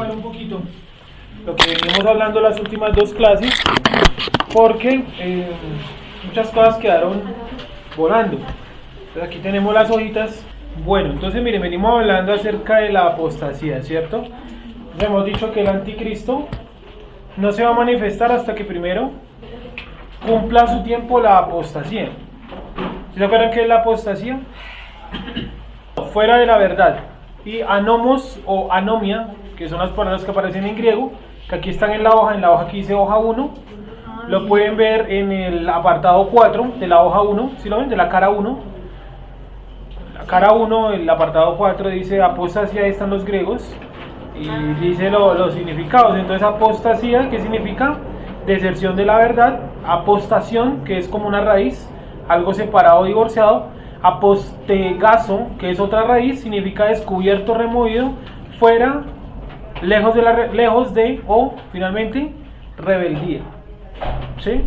retomar un poquito lo que venimos hablando las últimas dos clases, porque muchas cosas quedaron volando. Entonces aquí tenemos las hojitas. Bueno, entonces miren, venimos hablando acerca de la apostasía, ¿cierto? Entonces hemos dicho que el anticristo no se va a manifestar hasta que primero cumpla su tiempo la apostasía. ¿Se acuerdan qué es la apostasía? Fuera de la verdad. Y anomos o anomia, que son las palabras que aparecen en griego, que aquí están en la hoja que dice hoja 1, lo pueden ver en el apartado 4 de la hoja 1, ¿sí lo ven? De la cara 1. La cara 1, el apartado 4 dice apostasía, ahí están los griegos, y dice los significados. Entonces apostasía, ¿qué significa? Deserción de la verdad. Apostación, que es como una raíz, algo separado, divorciado. Apostegazo, que es otra raíz, significa descubierto, removido, fuera, lejos de, o finalmente, rebeldía. ¿Sí?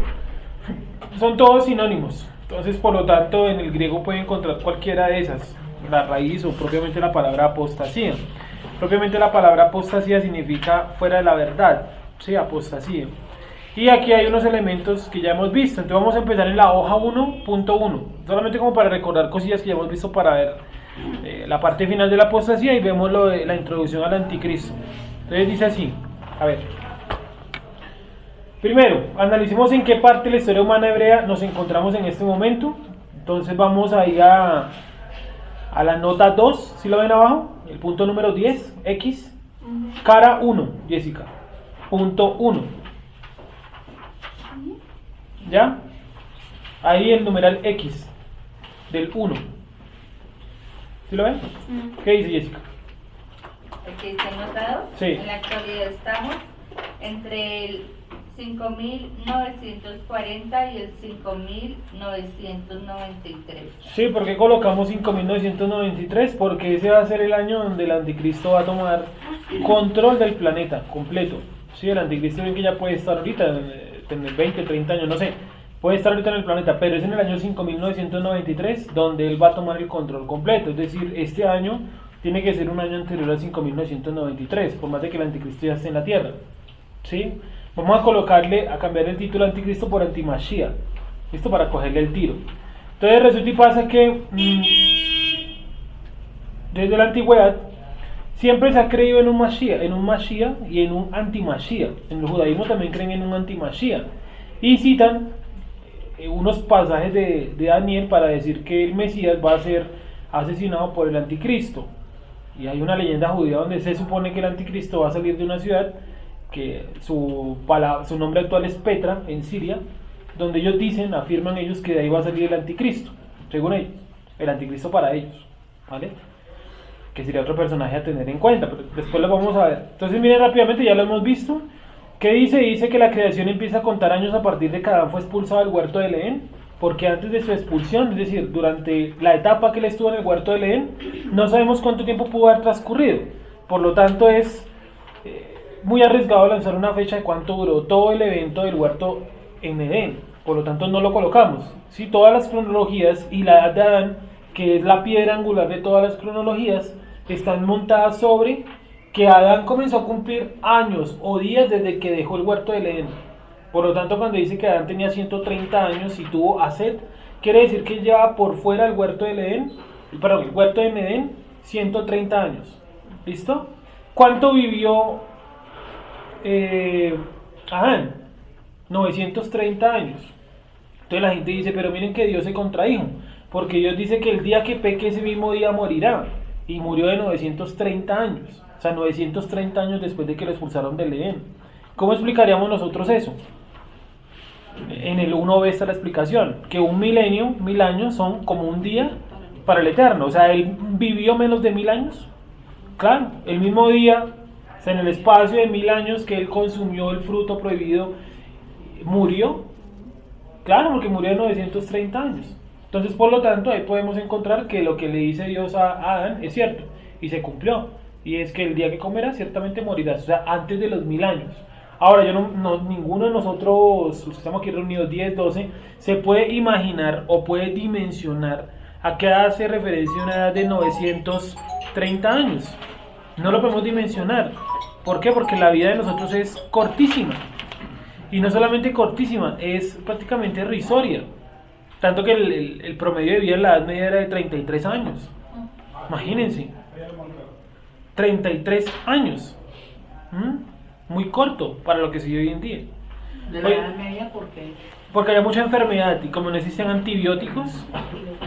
Son todos sinónimos. Entonces, por lo tanto, en el griego puede encontrar cualquiera de esas, la raíz o propiamente la palabra apostasía. Propiamente la palabra apostasía significa fuera de la verdad, ¿sí? Apostasía. Y aquí hay unos elementos que ya hemos visto. Entonces vamos a empezar en la hoja 1.1, solamente como para recordar cosillas que ya hemos visto para ver la parte final de la apostasía, y vemos la introducción al anticristo. Entonces dice así, a ver. Primero, analicemos en qué parte de la historia humana hebrea nos encontramos en este momento. Entonces vamos a ir a la nota 2, ¿sí lo ven abajo? El punto número 10, X. Cara 1, Jessica. Punto 1. ¿Ya? Ahí el numeral X del 1. ¿Sí lo ven? ¿Qué dice Jessica? ¿Qué está anotado? Sí. En la actualidad estamos entre el 5.940 y el 5.993. Sí, ¿por qué colocamos 5.993? Porque ese va a ser el año donde el anticristo va a tomar control del planeta completo. Sí, el anticristo ven que ya puede estar ahorita, tener 20, 30 años, no sé, puede estar ahorita en el planeta, pero es en el año 5.993 donde él va a tomar el control completo. Es decir, este año tiene que ser un año anterior al 5.993, por más de que el anticristo ya esté en la tierra. ¿Sí? Vamos a cambiar el título anticristo por antimashia, esto para cogerle el tiro. Entonces resulta y pasa que desde la antigüedad siempre se ha creído en un Mashiach y en un anti-Mashiach. En el judaísmo también creen en un anti-Mashiach. Y citan unos pasajes de Daniel para decir que el Mesías va a ser asesinado por el anticristo. Y hay una leyenda judía donde se supone que el anticristo va a salir de una ciudad que su nombre actual es Petra, en Siria, donde ellos afirman ellos que de ahí va a salir el anticristo, según ellos, el anticristo para ellos, ¿vale? Que sería otro personaje a tener en cuenta, pero después lo vamos a ver. Entonces miren rápidamente, ya lo hemos visto. ¿Qué dice? Dice que la creación empieza a contar años a partir de que Adán fue expulsado del huerto del Edén, porque antes de su expulsión, es decir, durante la etapa que él estuvo en el huerto del Edén, no sabemos cuánto tiempo pudo haber transcurrido. Por lo tanto es muy arriesgado lanzar una fecha de cuánto duró todo el evento del huerto en Edén. Por lo tanto no lo colocamos. ¿Sí? Todas las cronologías y la edad de Adán, que es la piedra angular de todas las cronologías, están montadas sobre que Adán comenzó a cumplir años o días desde que dejó el huerto del Edén. Por lo tanto, cuando dice que Adán tenía 130 años y tuvo a Set, quiere decir que lleva por fuera el huerto del Edén, el huerto de Edén, 130 años. ¿Listo? ¿Cuánto vivió Adán? 930 años. Entonces la gente dice, pero miren que Dios se contradijo, porque Dios dice que el día que peque ese mismo día morirá, y murió de 930 años, o sea 930 años después de que lo expulsaron del Edén. ¿Cómo explicaríamos nosotros eso? En el 1b está la explicación, que un milenio, 1000 años, son como un día para el Eterno. O sea, él vivió menos de 1000 años. Claro, el mismo día, o sea, en el espacio de 1000 años que él consumió el fruto prohibido, murió. Claro, porque murió de 930 años. Entonces, por lo tanto, ahí podemos encontrar que lo que le dice Dios a Adán es cierto, y se cumplió. Y es que el día que comerás, ciertamente morirás. O sea, antes de los 1000 años. Ahora, ninguno de nosotros, los que estamos aquí reunidos, 10, 12, se puede imaginar o puede dimensionar a qué edad hace referencia a una edad de 930 años. No lo podemos dimensionar. ¿Por qué? Porque la vida de nosotros es cortísima. Y no solamente cortísima, es prácticamente irrisoria. Tanto que el promedio de vida en la Edad Media era de 33 años. Imagínense. 33 años. Muy corto para lo que se vive hoy en día. ¿De la Edad Media por qué? Porque había mucha enfermedad y como no existían antibióticos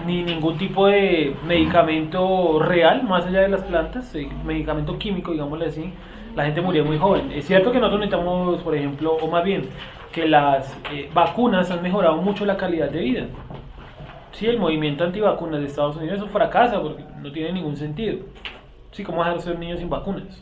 ni ningún tipo de medicamento real, más allá de las plantas, medicamento químico, digámosle así, la gente moría muy joven. Es cierto que nosotros necesitamos, por ejemplo, o más bien, que las vacunas han mejorado mucho la calidad de vida. Sí, el movimiento antivacunas de Estados Unidos eso fracasa porque no tiene ningún sentido. Sí, ¿cómo dejar de ser niños sin vacunas?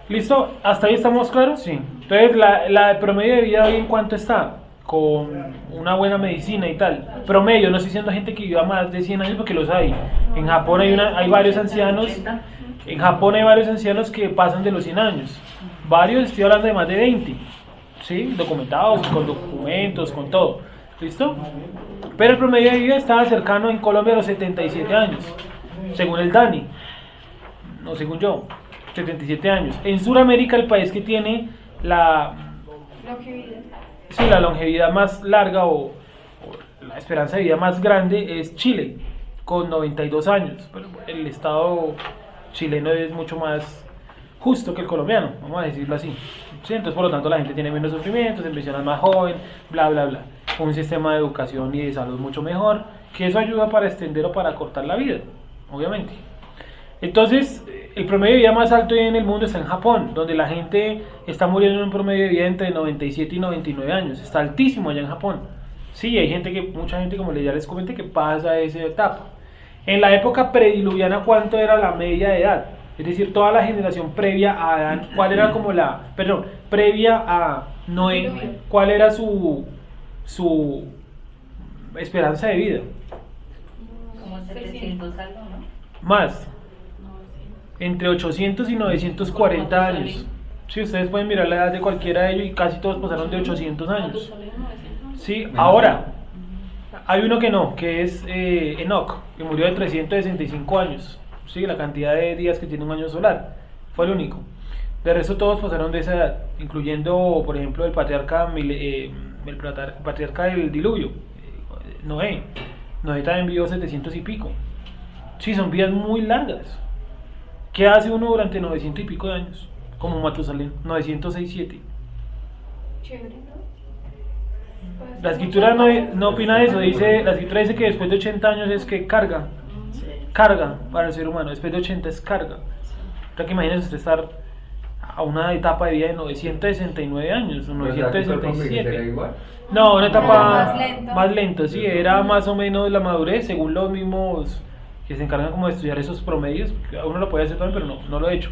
¿Listo? ¿Hasta ahí estamos claros? Sí. Entonces, la promedio de vida hoy en cuánto está, con una buena medicina y tal. Promedio, no estoy diciendo gente que viva más de 100 años porque los hay. En Japón hay varios ancianos. En Japón hay varios ancianos que pasan de los 100 años. Varios, estoy hablando de más de 20. ¿Sí? Documentados, con documentos, con todo. ¿Listo? Pero el promedio de vida estaba cercano en Colombia a los 77 años. Según el DANI. No, según yo. 77 años. En Sudamérica, el país que tiene la longevidad más larga o la esperanza de vida más grande es Chile, con 92 años. Pero el estado chileno es mucho más justo que el colombiano, vamos a decirlo así. ¿Sí? Entonces, por lo tanto, la gente tiene menos sufrimientos, se pensiona más joven, bla, bla, bla. Un sistema de educación y de salud mucho mejor, que eso ayuda para extender o para cortar la vida, obviamente. Entonces, el promedio de vida más alto en el mundo está en Japón, donde la gente está muriendo en un promedio de vida entre 97 y 99 años. Está altísimo allá en Japón. Sí, hay mucha gente, como ya les comenté, que pasa esa etapa. En la época prediluviana, ¿cuánto era la media de edad? Es decir, toda la generación previa a Adán, previa a Noé, ¿cuál era su esperanza de vida? Como 700 algo, ¿no? Más. Entre 800 y 940 años. Sí, ustedes pueden mirar la edad de cualquiera de ellos y casi todos pasaron de 800 años. Sí, ahora, hay uno que no, que es Enoch, que murió de 365 años. Sí, la cantidad de días que tiene un año solar. Fue el único. De resto todos pasaron de esa edad, incluyendo, por ejemplo, el patriarca del diluvio, Noé. Noé también vivió 700 y pico. Sí, son vidas muy largas. ¿Qué hace uno durante 900 y pico de años? Como Matusalén, 906-7. Chévere, ¿no? La escritura no opina eso, la escritura dice que después de 80 años es que carga para el ser humano, después de 80 es carga. O sea que imagínense usted estar a una etapa de vida de 969 años, o 967. No, una etapa más lenta, sí, era más o menos la madurez, según los mismos que se encargan como de estudiar esos promedios, uno lo puede hacer también, pero no lo he hecho.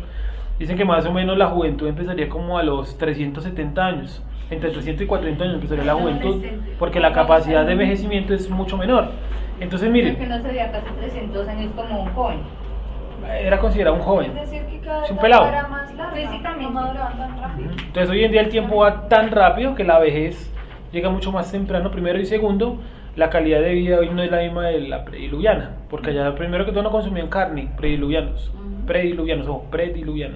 Dicen que más o menos la juventud empezaría como a los 370 años, entre 300 y 400 años empezaría la juventud, porque la capacidad de envejecimiento es mucho menor. Entonces miren, que no se veía casi 300 años como un joven. Era considerado un joven, Es decir, que cada es un etapa pelado. era más larga, Físicamente. no maduraban tan rápido. Entonces hoy en día el tiempo va tan rápido que la vejez llega mucho más temprano, primero, y segundo, la calidad de vida hoy no es la misma de la prediluviana, porque allá primero que todo no consumían carne, prediluvianos,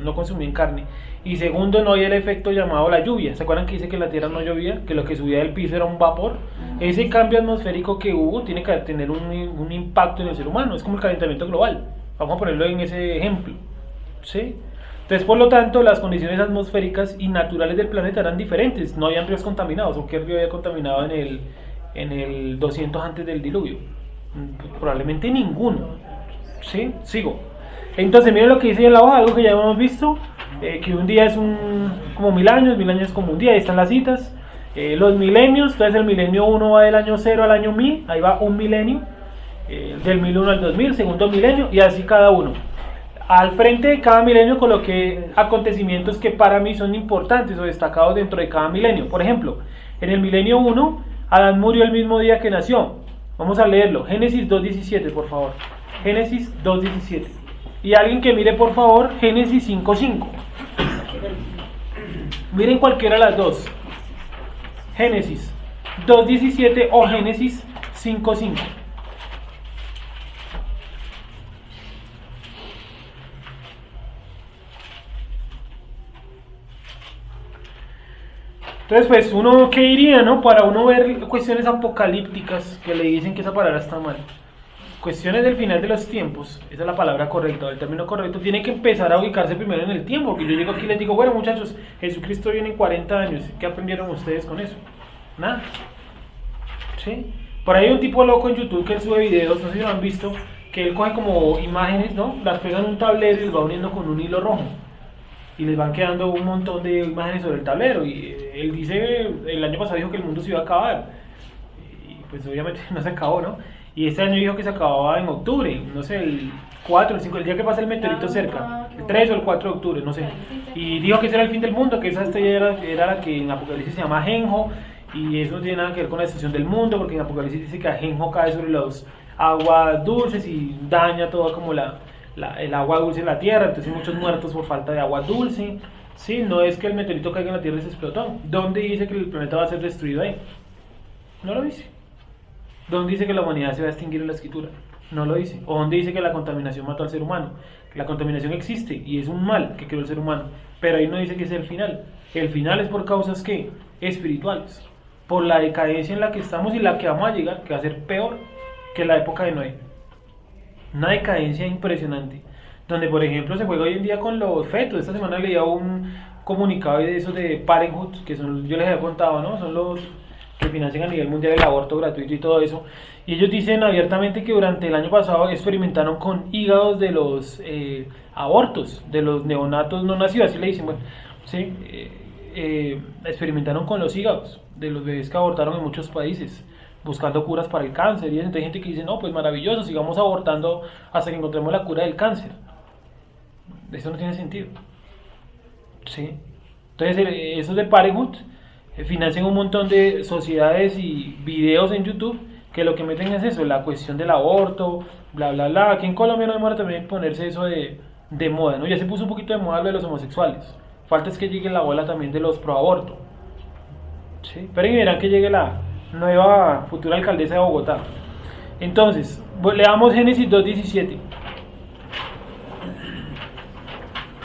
no consumían carne, y segundo, no había el efecto llamado la lluvia. ¿Se acuerdan que dice que la tierra no llovía, que lo que subía del piso era un vapor? Ese cambio atmosférico que hubo tiene que tener un impacto en el ser humano, es como el calentamiento global, vamos a ponerlo en ese ejemplo, ¿sí? Entonces, por lo tanto, las condiciones atmosféricas y naturales del planeta eran diferentes, no habían ríos contaminados. ¿O qué río había contaminado en el 200 antes del diluvio? Probablemente ninguno. ¿Sí? Sigo. Entonces, miren lo que dice en la hoja, algo que ya hemos visto, que un día es como 1000 años es como un día, ahí están las citas. Los milenios, entonces el milenio 1 va del año 0 al año 1000, ahí va un milenio, del 1001 al 2000, segundo milenio, y así cada uno. Al frente de cada milenio coloqué acontecimientos que para mí son importantes o destacados dentro de cada milenio. Por ejemplo, en el milenio 1, Adán murió el mismo día que nació. Vamos a leerlo. Génesis 2.17, por favor. Génesis 2.17. Y alguien que mire, por favor, Génesis 5.5. Miren cualquiera de las dos. Génesis 2.17 o Génesis 5.5. Entonces, pues, uno, ¿qué diría, no? Para uno ver cuestiones apocalípticas que le dicen que esa palabra está mal. Cuestiones del final de los tiempos, esa es la palabra correcta, el término correcto, tiene que empezar a ubicarse primero en el tiempo, porque yo llego aquí y les digo, bueno muchachos, Jesucristo viene en 40 años, ¿qué aprendieron ustedes con eso? Nada. ¿Sí? Por ahí hay un tipo loco en YouTube que él sube videos, no sé si lo han visto, que él coge como imágenes, ¿no? Las pega en un tablero y las va uniendo con un hilo rojo. Y les van quedando un montón de imágenes sobre el tablero. Y él dice, el año pasado dijo que el mundo se iba a acabar. Y pues obviamente no se acabó, ¿no? Y este año dijo que se acababa en octubre, no sé, el 4, el 5, el día que pasa el meteorito cerca, el 3 o el 4 de octubre, no sé. Y dijo que ese era el fin del mundo, que esa estrella era la que en Apocalipsis se llama Ajenjo, y eso no tiene nada que ver con la destrucción del mundo, porque en Apocalipsis dice que Ajenjo cae sobre las aguas dulces y daña todo como el agua dulce de la tierra, entonces hay muchos muertos por falta de agua dulce. Sí, no es que el meteorito caiga en la tierra y se explotó. ¿Dónde dice que el planeta va a ser destruido ahí? No lo dice. ¿Dónde dice que la humanidad se va a extinguir en la escritura? No lo dice. ¿O dónde dice que la contaminación mató al ser humano? La contaminación existe y es un mal que creó el ser humano, pero ahí no dice que es el final. El final es por causas ¿qué? Espirituales, por la decadencia en la que estamos y la que vamos a llegar, que va a ser peor que la época de Noé. Una decadencia impresionante, donde por ejemplo se juega hoy en día con los fetos. Esta semana leía un comunicado de esos de Parenthood, que son, yo les había contado, ¿no? Son los que financian a nivel mundial el aborto gratuito y todo eso, y ellos dicen abiertamente que durante el año pasado experimentaron con hígados de los abortos, de los neonatos no nacidos, así le dicen, bueno, ¿sí? Experimentaron con los hígados de los bebés que abortaron en muchos países, buscando curas para el cáncer, y hay gente que dice, no, pues maravilloso, sigamos abortando hasta que encontremos la cura del cáncer. Eso no tiene sentido, ¿sí? Entonces, esos de Parenthood financian un montón de sociedades y videos en YouTube que lo que meten es eso, la cuestión del aborto, bla bla bla. Aquí en Colombia no demora también ponerse eso de moda, ¿no? Ya se puso un poquito de moda lo de los homosexuales. Falta es que llegue la bola también de los pro aborto. ¿Sí? Pero y verán que llegue la nueva futura alcaldesa de Bogotá. Entonces, leamos Génesis 2:17.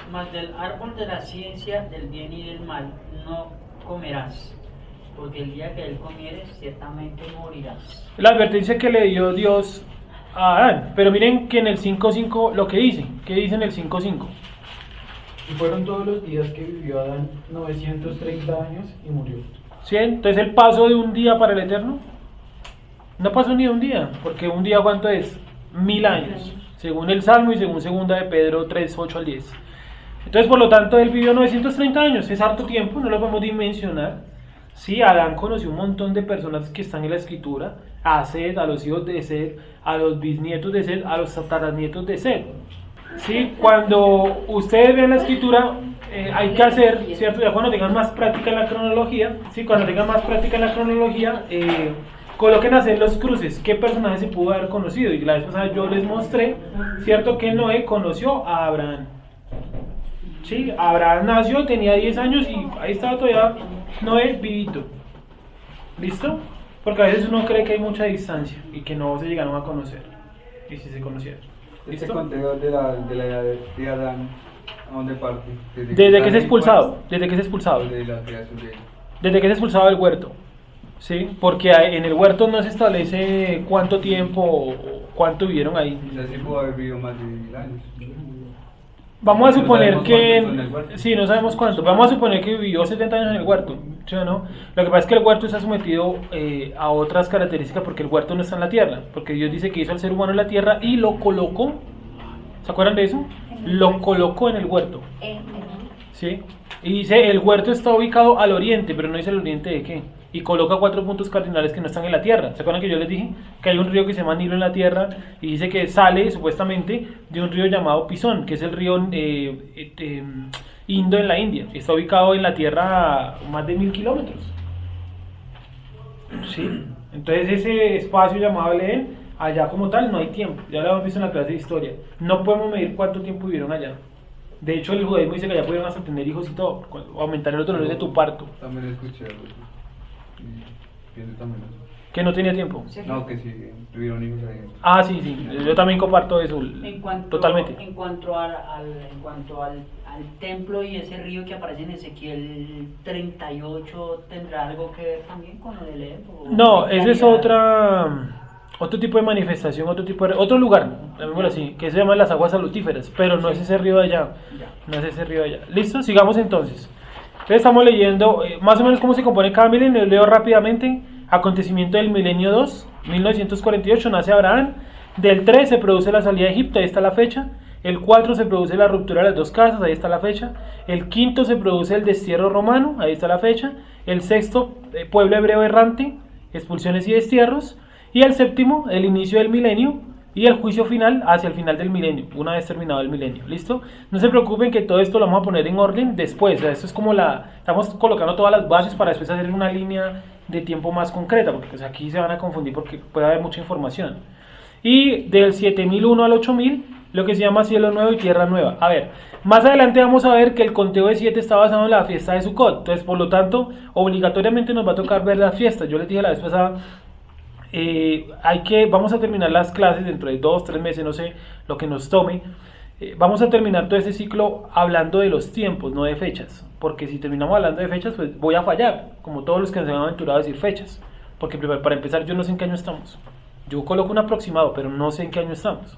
Mas del árbol de la ciencia del bien y del mal no comerás, porque el día que él comieres ciertamente morirás. La advertencia que le dio Dios a Adán. Pero miren que en el 5:5 lo que dice. ¿Qué dice en el 5:5? Y fueron todos los días que vivió Adán 930 años y murió. ¿Sí? Entonces el paso de un día para el eterno no pasó ni de un día, porque un día ¿cuánto es? 1000 años, según el Salmo y según segunda de Pedro 3:8-10. Entonces por lo tanto él vivió 930 años, es harto tiempo, no lo podemos dimensionar. Sí, Adán conoció un montón de personas que están en la escritura, a Seth, a los hijos de Seth, a los bisnietos de Seth, a los tataranietos de Seth. Sí, cuando ustedes vean la escritura, hay que hacer, ¿cierto? Ya cuando tengan más práctica en la cronología, ¿sí? Cuando tengan más práctica en la cronología, coloquen a hacer los cruces, qué personaje se pudo haber conocido. Y la vez pasada yo les mostré, ¿cierto? Que Noé conoció a Abraham. Sí, Abraham nació, tenía 10 años y ahí estaba todavía Noé vivito. ¿Listo? Porque a veces uno cree que hay mucha distancia y que no se llegaron a conocer. Y si se conocieron. Este ¿Listo? conteo de la edad de Adán, ¿a dónde parte? Desde que es expulsado, desde que es expulsado. De la creación de él. Desde que es expulsado del huerto. ¿Sí? Porque en el huerto no se establece cuánto tiempo o cuánto vivieron ahí. Quizás sí pudo haber vivido más de 1000 años. Vamos a No suponer sabemos que... cuántos son en el huerto. Sí, no sabemos cuánto. Vamos a suponer que vivió 70 años en el huerto, ¿sí o no? Lo que pasa es que el huerto está sometido a otras características porque el huerto no está en la tierra. Porque Dios dice que hizo al ser humano en la tierra y lo colocó. ¿Se acuerdan de eso? Lo colocó en el huerto. ¿Sí? Y dice, el huerto está ubicado al oriente, pero no dice el oriente de qué. Y coloca 4 puntos cardinales que no están en la tierra. ¿Se acuerdan que yo les dije que hay un río que se llama Nilo en la tierra? Y dice que sale supuestamente de un río llamado Pisón, que es el río Indo en la India. Está ubicado en la tierra a más de 1000 kilómetros. ¿Sí? Entonces ese espacio llamado Edén, allá como tal no hay tiempo. Ya lo hemos visto en la clase de historia. No podemos medir cuánto tiempo vivieron allá. De hecho el judaísmo dice que allá pudieron hasta tener hijos y todo, aumentar el dolor de tu parto. También escuché algo así. Y pienso también eso. Que no tenía tiempo. No, que sí, tuvieron hijos ahí. Ah, sí, sí, yo también comparto eso, En cuanto, totalmente. En cuanto al al templo y ese río que aparece en Ezequiel 38 tendrá algo que ver también con lo del Edom? No, ese es otro tipo de manifestación, otro lugar, llamémoslo así, que se llama las aguas salutíferas, pero no es ese río de allá, no es ese río de allá. ¿Listo? Sigamos entonces. Entonces estamos leyendo más o menos cómo se compone cada milenio. Leo rápidamente. Acontecimiento del milenio 2, 1948, nace Abraham. Del 3 se produce la salida de Egipto, ahí está la fecha. El 4 se produce la ruptura de las dos casas, ahí está la fecha. El 5 se produce el destierro romano, ahí está la fecha. El 6, pueblo hebreo errante, expulsiones y destierros. Y el 7, el inicio del milenio y el juicio final hacia el final del milenio, una vez terminado el milenio. ¿Listo? No se preocupen que todo esto lo vamos a poner en orden después. O sea, esto es como estamos colocando todas las bases para después hacer una línea de tiempo más concreta, porque pues, aquí se van a confundir porque puede haber mucha información. Y del 7001 al 8000, lo que se llama cielo nuevo y tierra nueva. A ver, más adelante vamos a ver que el conteo de 7 está basado en la fiesta de Sukkot. Entonces, por lo tanto, obligatoriamente nos va a tocar ver las fiestas. Yo les dije la vez pasada, vamos a terminar las clases dentro de 2-3 meses, no sé, lo que nos tome. Vamos a terminar todo ese ciclo hablando de los tiempos, no de fechas. Porque si terminamos hablando de fechas, pues voy a fallar, como todos los que se han aventurado a decir fechas. Porque para empezar, yo no sé en qué año estamos. Yo coloco un aproximado, pero no sé en qué año estamos.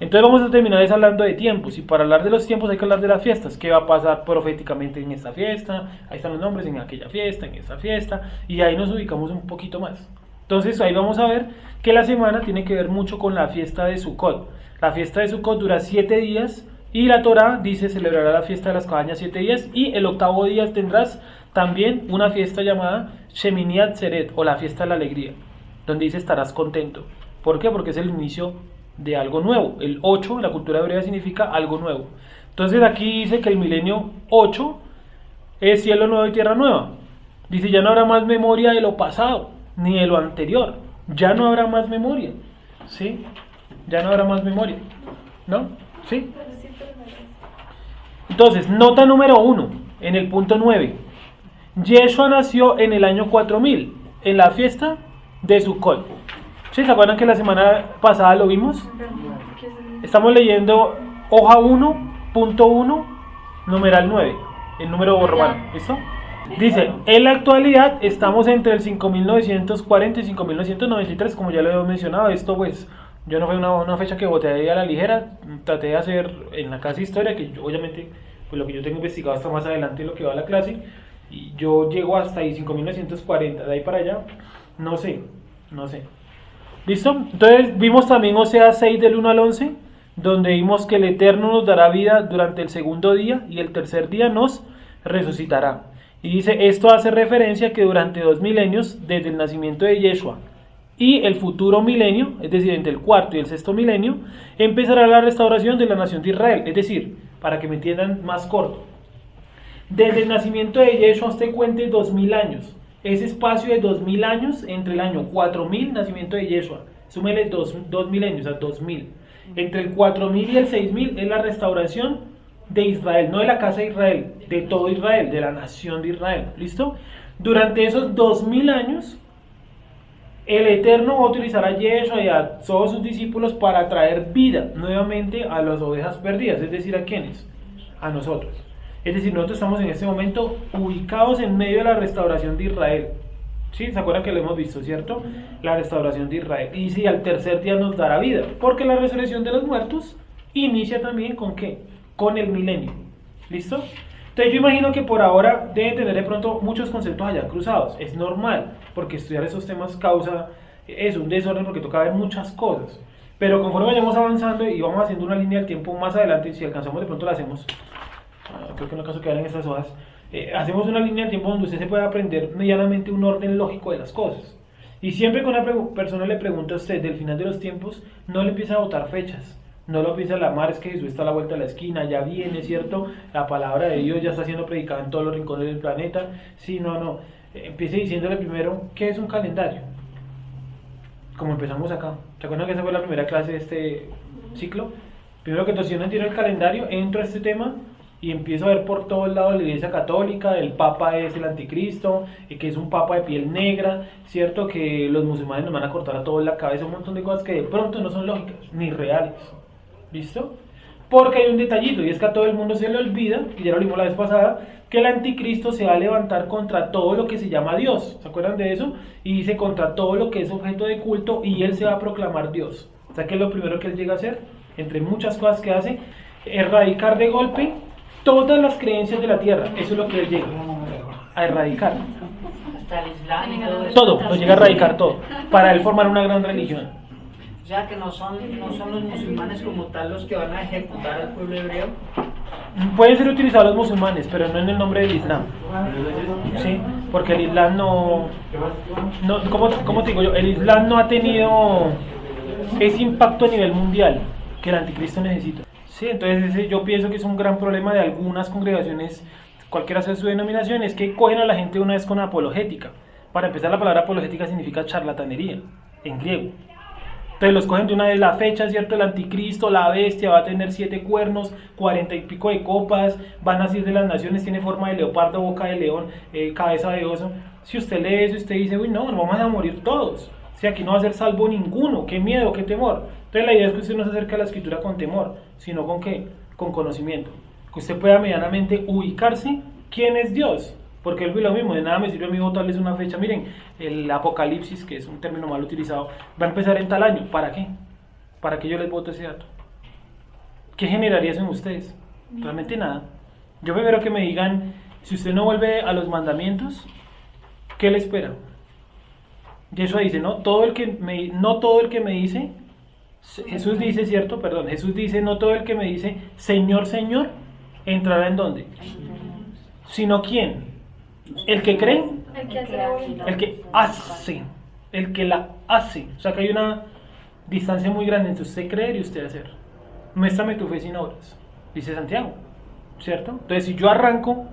Entonces vamos a terminar hablando de tiempos. Y para hablar de los tiempos hay que hablar de las fiestas. ¿Qué va a pasar proféticamente en esta fiesta? Ahí están los nombres, en aquella fiesta, en esta fiesta. Y ahí nos ubicamos un poquito más. Entonces ahí vamos a ver que la semana tiene que ver mucho con la fiesta de Sukkot. La fiesta de Sukkot dura 7 días y la Torá dice celebrará la fiesta de las cabañas 7 días y el 8º día tendrás también una fiesta llamada Shemini Atzeret o la fiesta de la alegría, donde dice estarás contento. ¿Por qué? Porque es el inicio de algo nuevo. El 8 en la cultura hebrea significa algo nuevo. Entonces aquí dice que el milenio 8 es cielo nuevo y tierra nueva. Dice ya no habrá más memoria de lo pasado ni de lo anterior. Ya no habrá más memoria. ¿Sí? Ya no habrá más memoria. ¿No? ¿Sí? Entonces, nota número 1 en el punto 9. Yeshua nació en el año 4000 en la fiesta de Sukkot. ¿Sí? ¿Se acuerdan que la semana pasada lo vimos? Estamos leyendo hoja 1.1, numeral 9, el número romano. ¿Listo? Dice, en la actualidad estamos entre el 5940 y 5993, como ya lo he mencionado. Esto pues, yo no fue una fecha que boté ahí a la ligera, traté de hacer en la clase de historia, que yo, obviamente, pues lo que yo tengo investigado hasta más adelante de lo que va a la clase, y yo llego hasta ahí 5940, de ahí para allá, no sé. ¿Listo? Entonces vimos también Oseas 6 del 1 al 11, donde vimos que el Eterno nos dará vida durante el segundo día y el tercer día nos resucitará. Y dice, esto hace referencia a que durante 2 milenios, desde el nacimiento de Yeshua y el futuro milenio, es decir, entre el cuarto y el sexto milenio, empezará la restauración de la nación de Israel. Es decir, para que me entiendan más corto, desde el nacimiento de Yeshua usted cuente 2000 años. Ese espacio de 2000 años entre el año 4000, nacimiento de Yeshua, súmele 2 milenios, a 2000. Entre el 4000 y el 6000 es la restauración de Israel, no de la casa de Israel, de todo Israel, de la nación de Israel. ¿Listo? Durante esos 2000 años, el Eterno va a utilizar a Yeshua y a todos sus discípulos para traer vida nuevamente a las ovejas perdidas, es decir, ¿a quiénes? A nosotros. Es decir, nosotros estamos en este momento ubicados en medio de la restauración de Israel. ¿Sí? ¿Se acuerdan que lo hemos visto, cierto? La restauración de Israel. Y si al tercer día nos dará vida, porque la resurrección de los muertos inicia también ¿con qué? Con el milenio. ¿Listo? Entonces yo imagino que por ahora deben tener de pronto muchos conceptos allá cruzados. Es normal, porque estudiar esos temas causa un desorden, porque toca ver muchas cosas. Pero conforme vayamos avanzando y vamos haciendo una línea del tiempo más adelante, si alcanzamos de pronto la hacemos, creo que no acaso quedar en estas hojas, hacemos una línea del tiempo donde usted se puede aprender medianamente un orden lógico de las cosas. Y siempre que una persona le pregunta a usted del final de los tiempos, no le empieza a botar fechas. No lo empieza a alarmar, es que Jesús está a la vuelta de la esquina, ya viene, ¿cierto? La palabra de Dios ya está siendo predicada en todos los rincones del planeta. Sí, no. Empiece diciéndole primero, ¿qué es un calendario? Como empezamos acá. ¿Se acuerdan que esa fue la primera clase de este ciclo? Primero que todo, si yo no entiendo el calendario, entro a este tema y empiezo a ver por todos lados la iglesia católica, el papa es el anticristo, que es un papa de piel negra, ¿cierto? Que los musulmanes nos van a cortar a todos la cabeza, un montón de cosas que de pronto no son lógicas, ni reales. ¿Listo? Porque hay un detallito, y es que a todo el mundo se le olvida, y ya lo vimos la vez pasada, que el anticristo se va a levantar contra todo lo que se llama Dios. ¿Se acuerdan de eso? Y dice contra todo lo que es objeto de culto, y él se va a proclamar Dios. O sea, que es lo primero que él llega a hacer, entre muchas cosas que hace, erradicar de golpe todas las creencias de la tierra. Eso es lo que él llega a erradicar. Hasta el Islam y todo eso. Todo, lo llega a erradicar todo, para él formar una gran religión. O sea que no son los musulmanes como tal los que van a ejecutar al pueblo hebreo. Pueden ser utilizados los musulmanes, pero no en el nombre del Islam. Sí, porque el Islam no ¿cómo te digo yo? El Islam no ha tenido ese impacto a nivel mundial que el anticristo necesita. Sí, entonces yo pienso que es un gran problema de algunas congregaciones, cualquiera sea su denominación, es que cogen a la gente una vez con apologética. Para empezar, la palabra apologética significa charlatanería, en griego. Entonces los cogen de una vez la fecha, ¿cierto? El anticristo, la bestia, va a tener 7 cuernos, 40 y pico de copas, van a nacer de las naciones, tiene forma de leopardo, boca de león, cabeza de oso. Si usted lee eso, usted dice, uy, no, nos vamos a morir todos. O sea, aquí no va a ser salvo ninguno, qué miedo, qué temor. Entonces la idea es que usted no se acerque a la escritura con temor, sino con ¿qué? Con conocimiento. Que usted pueda medianamente ubicarse quién es Dios. Porque él ve lo mismo, de nada me sirve a mí botarles una fecha. Miren, el apocalipsis, que es un término mal utilizado, va a empezar en tal año. ¿Para qué? ¿Para qué yo les voto ese dato? ¿Qué generaría eso en ustedes? Realmente nada. Yo prefiero que me digan, si usted no vuelve a los mandamientos, ¿qué le espera? Y eso dice, no todo el que me dice, Jesús dice, ¿cierto? Perdón, Jesús dice, no todo el que me dice, Señor, Señor, entrará ¿en dónde? Sino ¿quién? El que cree, El que hace la voluntad. el que hace, el que la hace. O sea que hay una distancia muy grande entre usted creer y usted hacer. Muéstrame tu fe sin obras, dice Santiago, ¿cierto? Entonces si yo arranco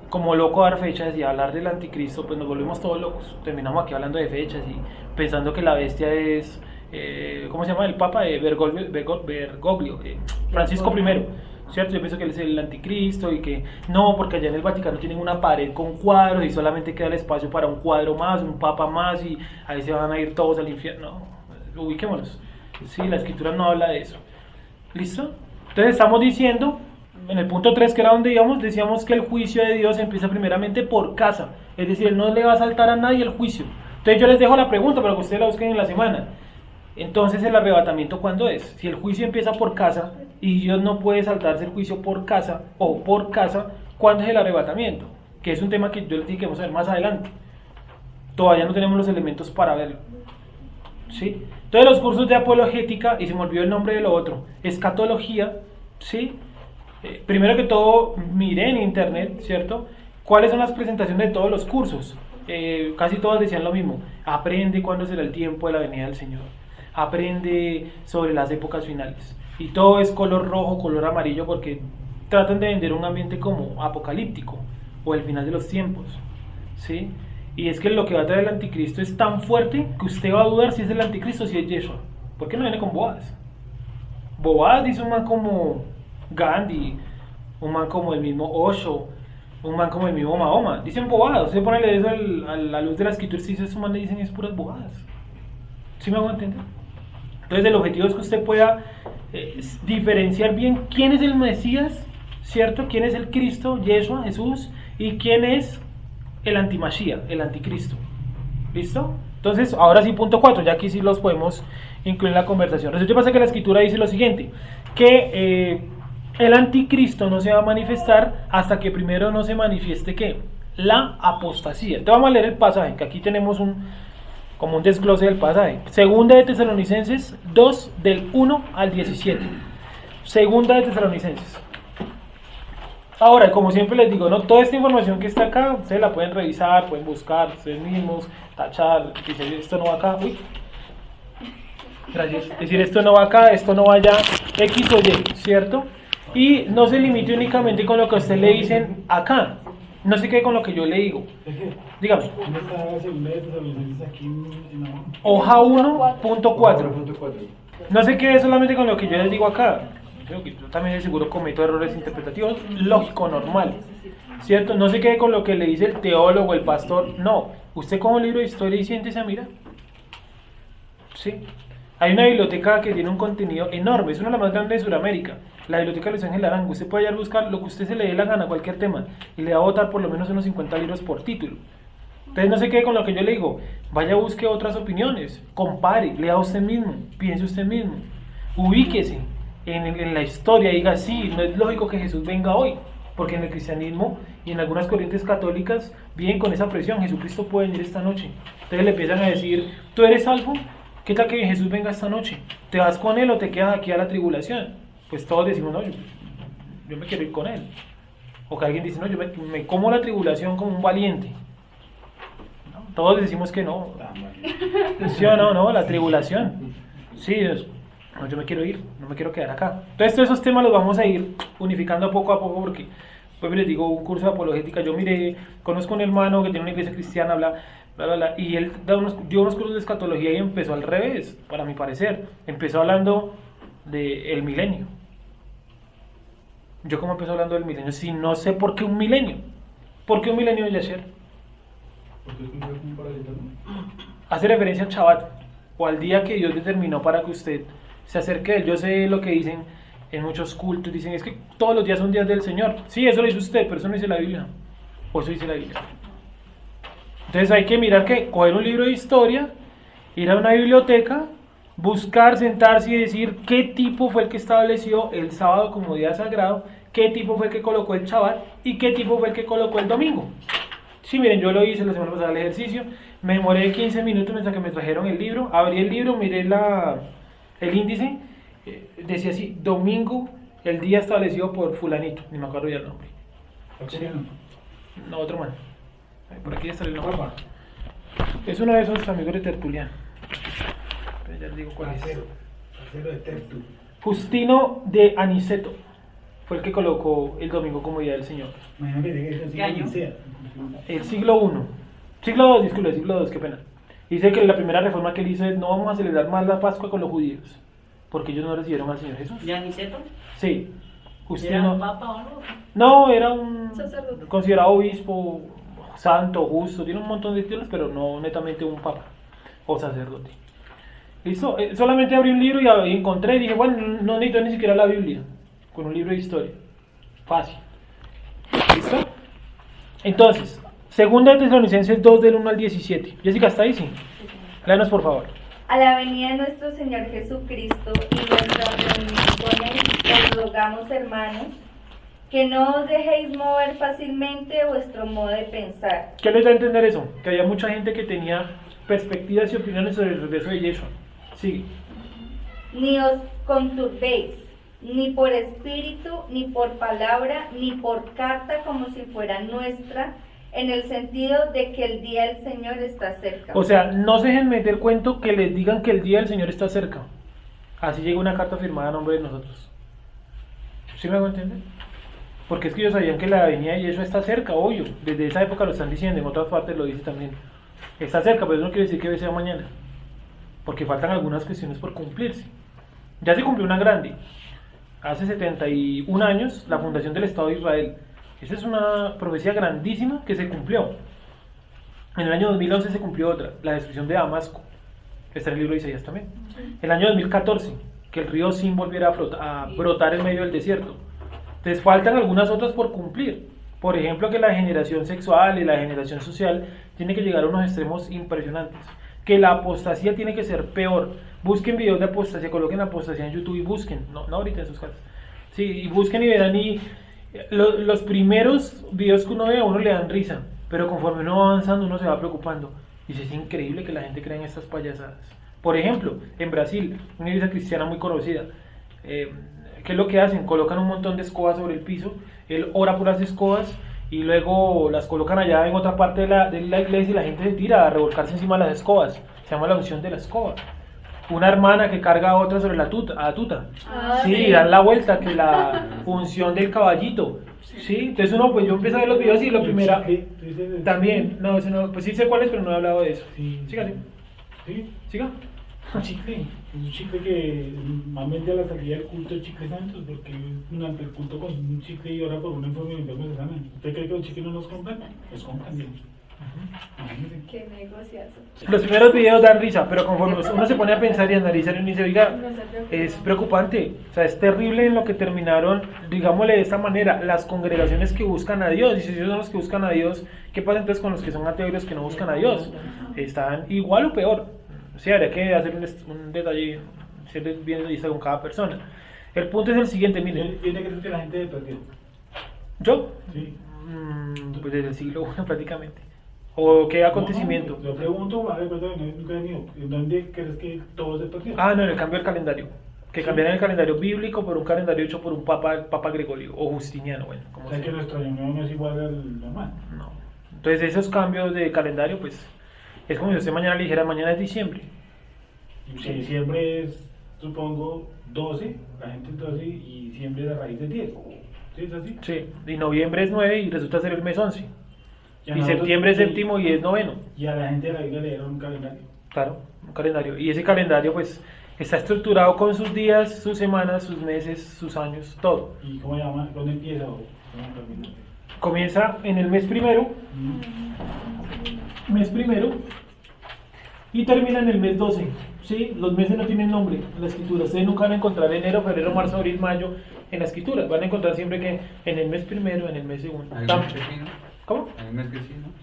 como loco a dar fechas y a hablar del anticristo, pues nos volvemos todos locos. Terminamos aquí hablando de fechas y pensando que la bestia es, ¿cómo se llama? El Papa de Bergoglio, Francisco I. ¿Cierto? Yo pienso que él es el anticristo y que no, porque allá en el Vaticano tienen una pared con cuadros y solamente queda el espacio para un cuadro más, un papa más y ahí se van a ir todos al infierno. No, ubiquémonos. Sí, la escritura no habla de eso. ¿Listo? Entonces estamos diciendo, en el punto 3 que era donde íbamos, decíamos que el juicio de Dios empieza primeramente por casa. Es decir, él no le va a saltar a nadie el juicio. Entonces yo les dejo la pregunta para que ustedes la busquen en la semana. Entonces el arrebatamiento, ¿cuándo es? Si el juicio empieza por casa y Dios no puede saltarse el juicio por casa o por casa, ¿cuándo es el arrebatamiento? Que es un tema que yo les dije que vamos a ver más adelante. Todavía no tenemos los elementos para verlo. ¿Sí? Entonces los cursos de apologética, y se me olvidó el nombre de lo otro, escatología, ¿sí? Primero que todo, miré en internet, ¿cierto? ¿Cuáles son las presentaciones de todos los cursos? Casi todas decían lo mismo. Aprende cuándo será el tiempo de la venida del Señor. Aprende sobre las épocas finales. Y todo es color rojo, color amarillo, porque tratan de vender un ambiente como apocalíptico o el final de los tiempos, ¿sí? Y es que lo que va a traer el anticristo es tan fuerte que usted va a dudar si es el anticristo o si es Yeshua. ¿Por qué no viene con bobadas? Bobadas dice un man como Gandhi, un man como el mismo Osho, un man como el mismo Mahoma. Dicen bobadas. Usted pone eso a la luz de la escritura y si esos man le dicen es puras bobadas. ¿Sí me hago entender? Entonces el objetivo es que usted pueda diferenciar bien quién es el Mesías, ¿cierto? Quién es el Cristo, Yeshua, Jesús, y quién es el antimashia, el anticristo. ¿Listo? Entonces, ahora sí, punto 4, ya aquí sí los podemos incluir en la conversación. Resulta que pasa que la escritura dice lo siguiente, que el anticristo no se va a manifestar hasta que primero no se manifieste, ¿qué? La apostasía. Entonces vamos a leer el pasaje, que aquí tenemos como un desglose del pasaje. Segunda de Tesalonicenses 2, del 1 al 17. Segunda de Tesalonicenses. Ahora, como siempre les digo, no toda esta información que está acá, ustedes la pueden revisar, pueden buscar ustedes mismos, tachar, decir esto no va acá, uy, gracias, decir esto no va acá, esto no va allá, X o Y, ¿cierto? Y no se limite únicamente con lo que a usted le dicen acá, no se quede con lo que yo le digo. Dígame. ¿Dónde está la segunda de Tesalonicenses aquí en la Hoja 1.4. No se quede solamente con lo que yo les digo acá. Creo que yo también de seguro cometo errores interpretativos, lógico, normal, ¿cierto? No se quede con lo que le dice el teólogo, el pastor, no. Usted coge un libro de historia y siéntese a mirar. ¿Sí? Hay una biblioteca que tiene un contenido enorme, es una de las más grandes de Sudamérica. la biblioteca Luis Ángel Arango. Usted puede ir a buscar lo que usted se le dé la gana, cualquier tema, y le va a botar por lo menos unos 50 libros por título. Entonces no se quede con lo que yo le digo, vaya, busque otras opiniones, compare, lea usted mismo, piense usted mismo, ubíquese en la historia, diga, sí, no es lógico que Jesús venga hoy, porque en el cristianismo y en algunas corrientes católicas vienen con esa presión, Jesucristo puede venir esta noche. Entonces le empiezan a decir, ¿tú eres salvo? ¿Qué tal que Jesús venga esta noche? ¿Te vas con él o te quedas aquí a la tribulación? Pues todos decimos, no, yo me quiero ir con él. O que alguien dice, no, yo me como la tribulación como un valiente. ¿No? Todos decimos que no. ¿Sí o no? No, la tribulación. Sí, no, yo me quiero ir, no me quiero quedar acá. Entonces todos esos temas los vamos a ir unificando poco a poco porque, pues les digo, un curso de apologética, yo miré, conozco un hermano que tiene una iglesia cristiana, bla, y él dio unos cursos de escatología y empezó al revés, para mi parecer. Empezó hablando del milenio. ¿Yo cómo empezó hablando del milenio? Si no sé por qué un milenio. ¿Por qué un milenio de Yasher? Porque es un día como para el eterno. Hace referencia al Shabbat o al día que Dios determinó para que usted se acerque a él. Yo sé lo que dicen en muchos cultos, dicen es que todos los días son días del Señor. Sí, eso lo dice usted, pero eso no dice la Biblia. O eso dice la Biblia. Entonces hay que mirar que coger un libro de historia, ir a una biblioteca, buscar, sentarse y decir qué tipo fue el que estableció el sábado como día sagrado, qué tipo fue el que colocó el Shabbat y qué tipo fue el que colocó el domingo. Sí, miren, yo lo hice la semana pasada el ejercicio, me demoré 15 minutos mientras que me trajeron el libro, abrí el libro, miré el índice, decía así, domingo, el día establecido por fulanito, ni me acuerdo ya el nombre. No, otro man. Por aquí ya sale el nombre. Es uno de esos amigos de Tertuliano. Pero ya les digo cuál es. Parcero de Tertu. Justino de Aniceto fue el que colocó el domingo como día del Señor. Imagino que llegue ¿Qué año? El siglo I. Siglo II, disculpe, siglo II, qué pena. Dice que la primera reforma que él hizo es no vamos a celebrar más la Pascua con los judíos, porque ellos no recibieron al Señor Jesús. ¿De Aniceto? Sí. ¿Era Justino. un papa o algo? No, era un Sacerdote. considerado obispo, santo, justo, tiene un montón de títulos, pero no netamente un papa o sacerdote. Listo, solamente abrí un libro y encontré y dije, bueno, no necesito ni siquiera la Biblia, con un libro de historia. Fácil. ¿Listo? Entonces, segunda de Tesalonicenses 2 del 1 al 17. Jessica, ¿está ahí? Sí. Léanos por favor. A la venida de nuestro Señor Jesucristo y nuestra reunión con Él, os rogamos, hermanos, que no os dejéis mover fácilmente de vuestro modo de pensar, ¿Qué les da a entender eso? Que había mucha gente que tenía perspectivas y opiniones sobre el regreso de Yeshua. Sigue. ni os conturbéis, ni por espíritu, ni por palabra, ni por carta como si fuera nuestra, en el sentido de que el día del Señor está cerca. O sea, no se dejen meter cuento que les digan que el día del Señor está cerca. Así llega una carta firmada a nombre de nosotros. ¿Sí me hago entender? Porque es que ellos sabían que la venida de Yeshua está cerca, obvio. Desde esa época lo están diciendo, en otras partes lo dice también. Está cerca, pero eso no quiere decir que sea mañana. Porque faltan algunas cuestiones por cumplirse. Ya se cumplió una grande. Hace 71 años, la fundación del Estado de Israel. Esa es una profecía grandísima que se cumplió. En el año 2011 se cumplió otra, la destrucción de Damasco. Está en el libro de Isaías también. El año 2014, que el río Sin volviera a brotar en medio del desierto. Entonces faltan algunas otras por cumplir. Por ejemplo, que la generación sexual y la generación social tiene que llegar a unos extremos impresionantes. Que la apostasía tiene que ser peor. Busquen videos de apostasía, coloquen apostasía en YouTube y busquen. No ahorita en sus casas. Sí, y busquen y verán y los primeros videos que uno ve a uno le dan risa. Pero conforme uno va avanzando uno se va preocupando. Y es increíble que la gente crea en estas payasadas. Por ejemplo, en Brasil, una iglesia cristiana muy conocida. ¿Qué es lo que hacen? Colocan un montón de escobas sobre el piso, él ora por las escobas y luego las colocan allá en otra parte de la iglesia y la gente se tira a revolcarse encima de las escobas. Se llama la unción de la escoba. Una hermana que carga a otra sobre la tuta. Sí, dan la vuelta, que la unción del caballito. Sí, entonces uno, pues yo empecé a ver los videos y lo primera... También, no, ese no, pues sí sé cuál es, pero no he hablado de eso. Sí. Sígale. Sí, Siga. un chicle que normalmente a la salida del culto es chicle santos, porque durante el culto con un chicle y ora por una enfermedad y enfermos se sanan. ¿Usted cree que los chicles no los compran? Los compran, bien. Imagínense. Qué negociazo. Los primeros videos dan risa, pero conforme uno se pone a pensar y analizar, uno dice, oiga, No se preocupe. es preocupante, o sea, es terrible en lo que terminaron, digámosle de esta manera, las congregaciones que buscan a Dios. Y si ellos son los que buscan a Dios, ¿qué pasa entonces con los que son ateos y los que no buscan a Dios? Están igual o peor. O sea, habría que hacer un detalle, ser bien detallista con cada persona. El punto es el siguiente, Yo miren, creo que la gente de perdió. yo, Sí. pues desde el siglo I prácticamente, o qué acontecimiento. No, lo pregunto, a ver, perdón, nunca he venido. ¿En dónde crees que todo se perdió? Ah, no, en el cambio del calendario. Que cambiaran el calendario bíblico por un calendario hecho por un papa, el Papa Gregorio, o Justiniano, bueno, O como sea sea. que nuestro año nuevo no es igual al normal. No. Entonces esos cambios de calendario, pues, es como si usted mañana le dijera, mañana es diciembre. Y si diciembre es, supongo, 12, la gente es 12 y diciembre la raíz es 10. ¿Sí es así? Sí, y noviembre es 9 y resulta ser el mes 11. Y a Y nosotros- septiembre es séptimo y es noveno. Y a la gente de la Biblia le dieron un calendario. Claro, un calendario. Y ese calendario, pues, está estructurado con sus días, sus semanas, sus meses, sus años, todo. ¿Y cómo se llama? ¿Dónde empieza o cómo termina? Comienza en el mes primero, y termina en el mes 12. ¿Sí? Los meses no tienen nombre en la escritura. Ustedes nunca van a encontrar enero, febrero, marzo, abril, mayo en la escritura. Van a encontrar siempre que en el mes primero, en el mes segundo. Hay un Tam- mes que sí, ¿no? ¿Cómo? Hay un mes que sí, ¿no?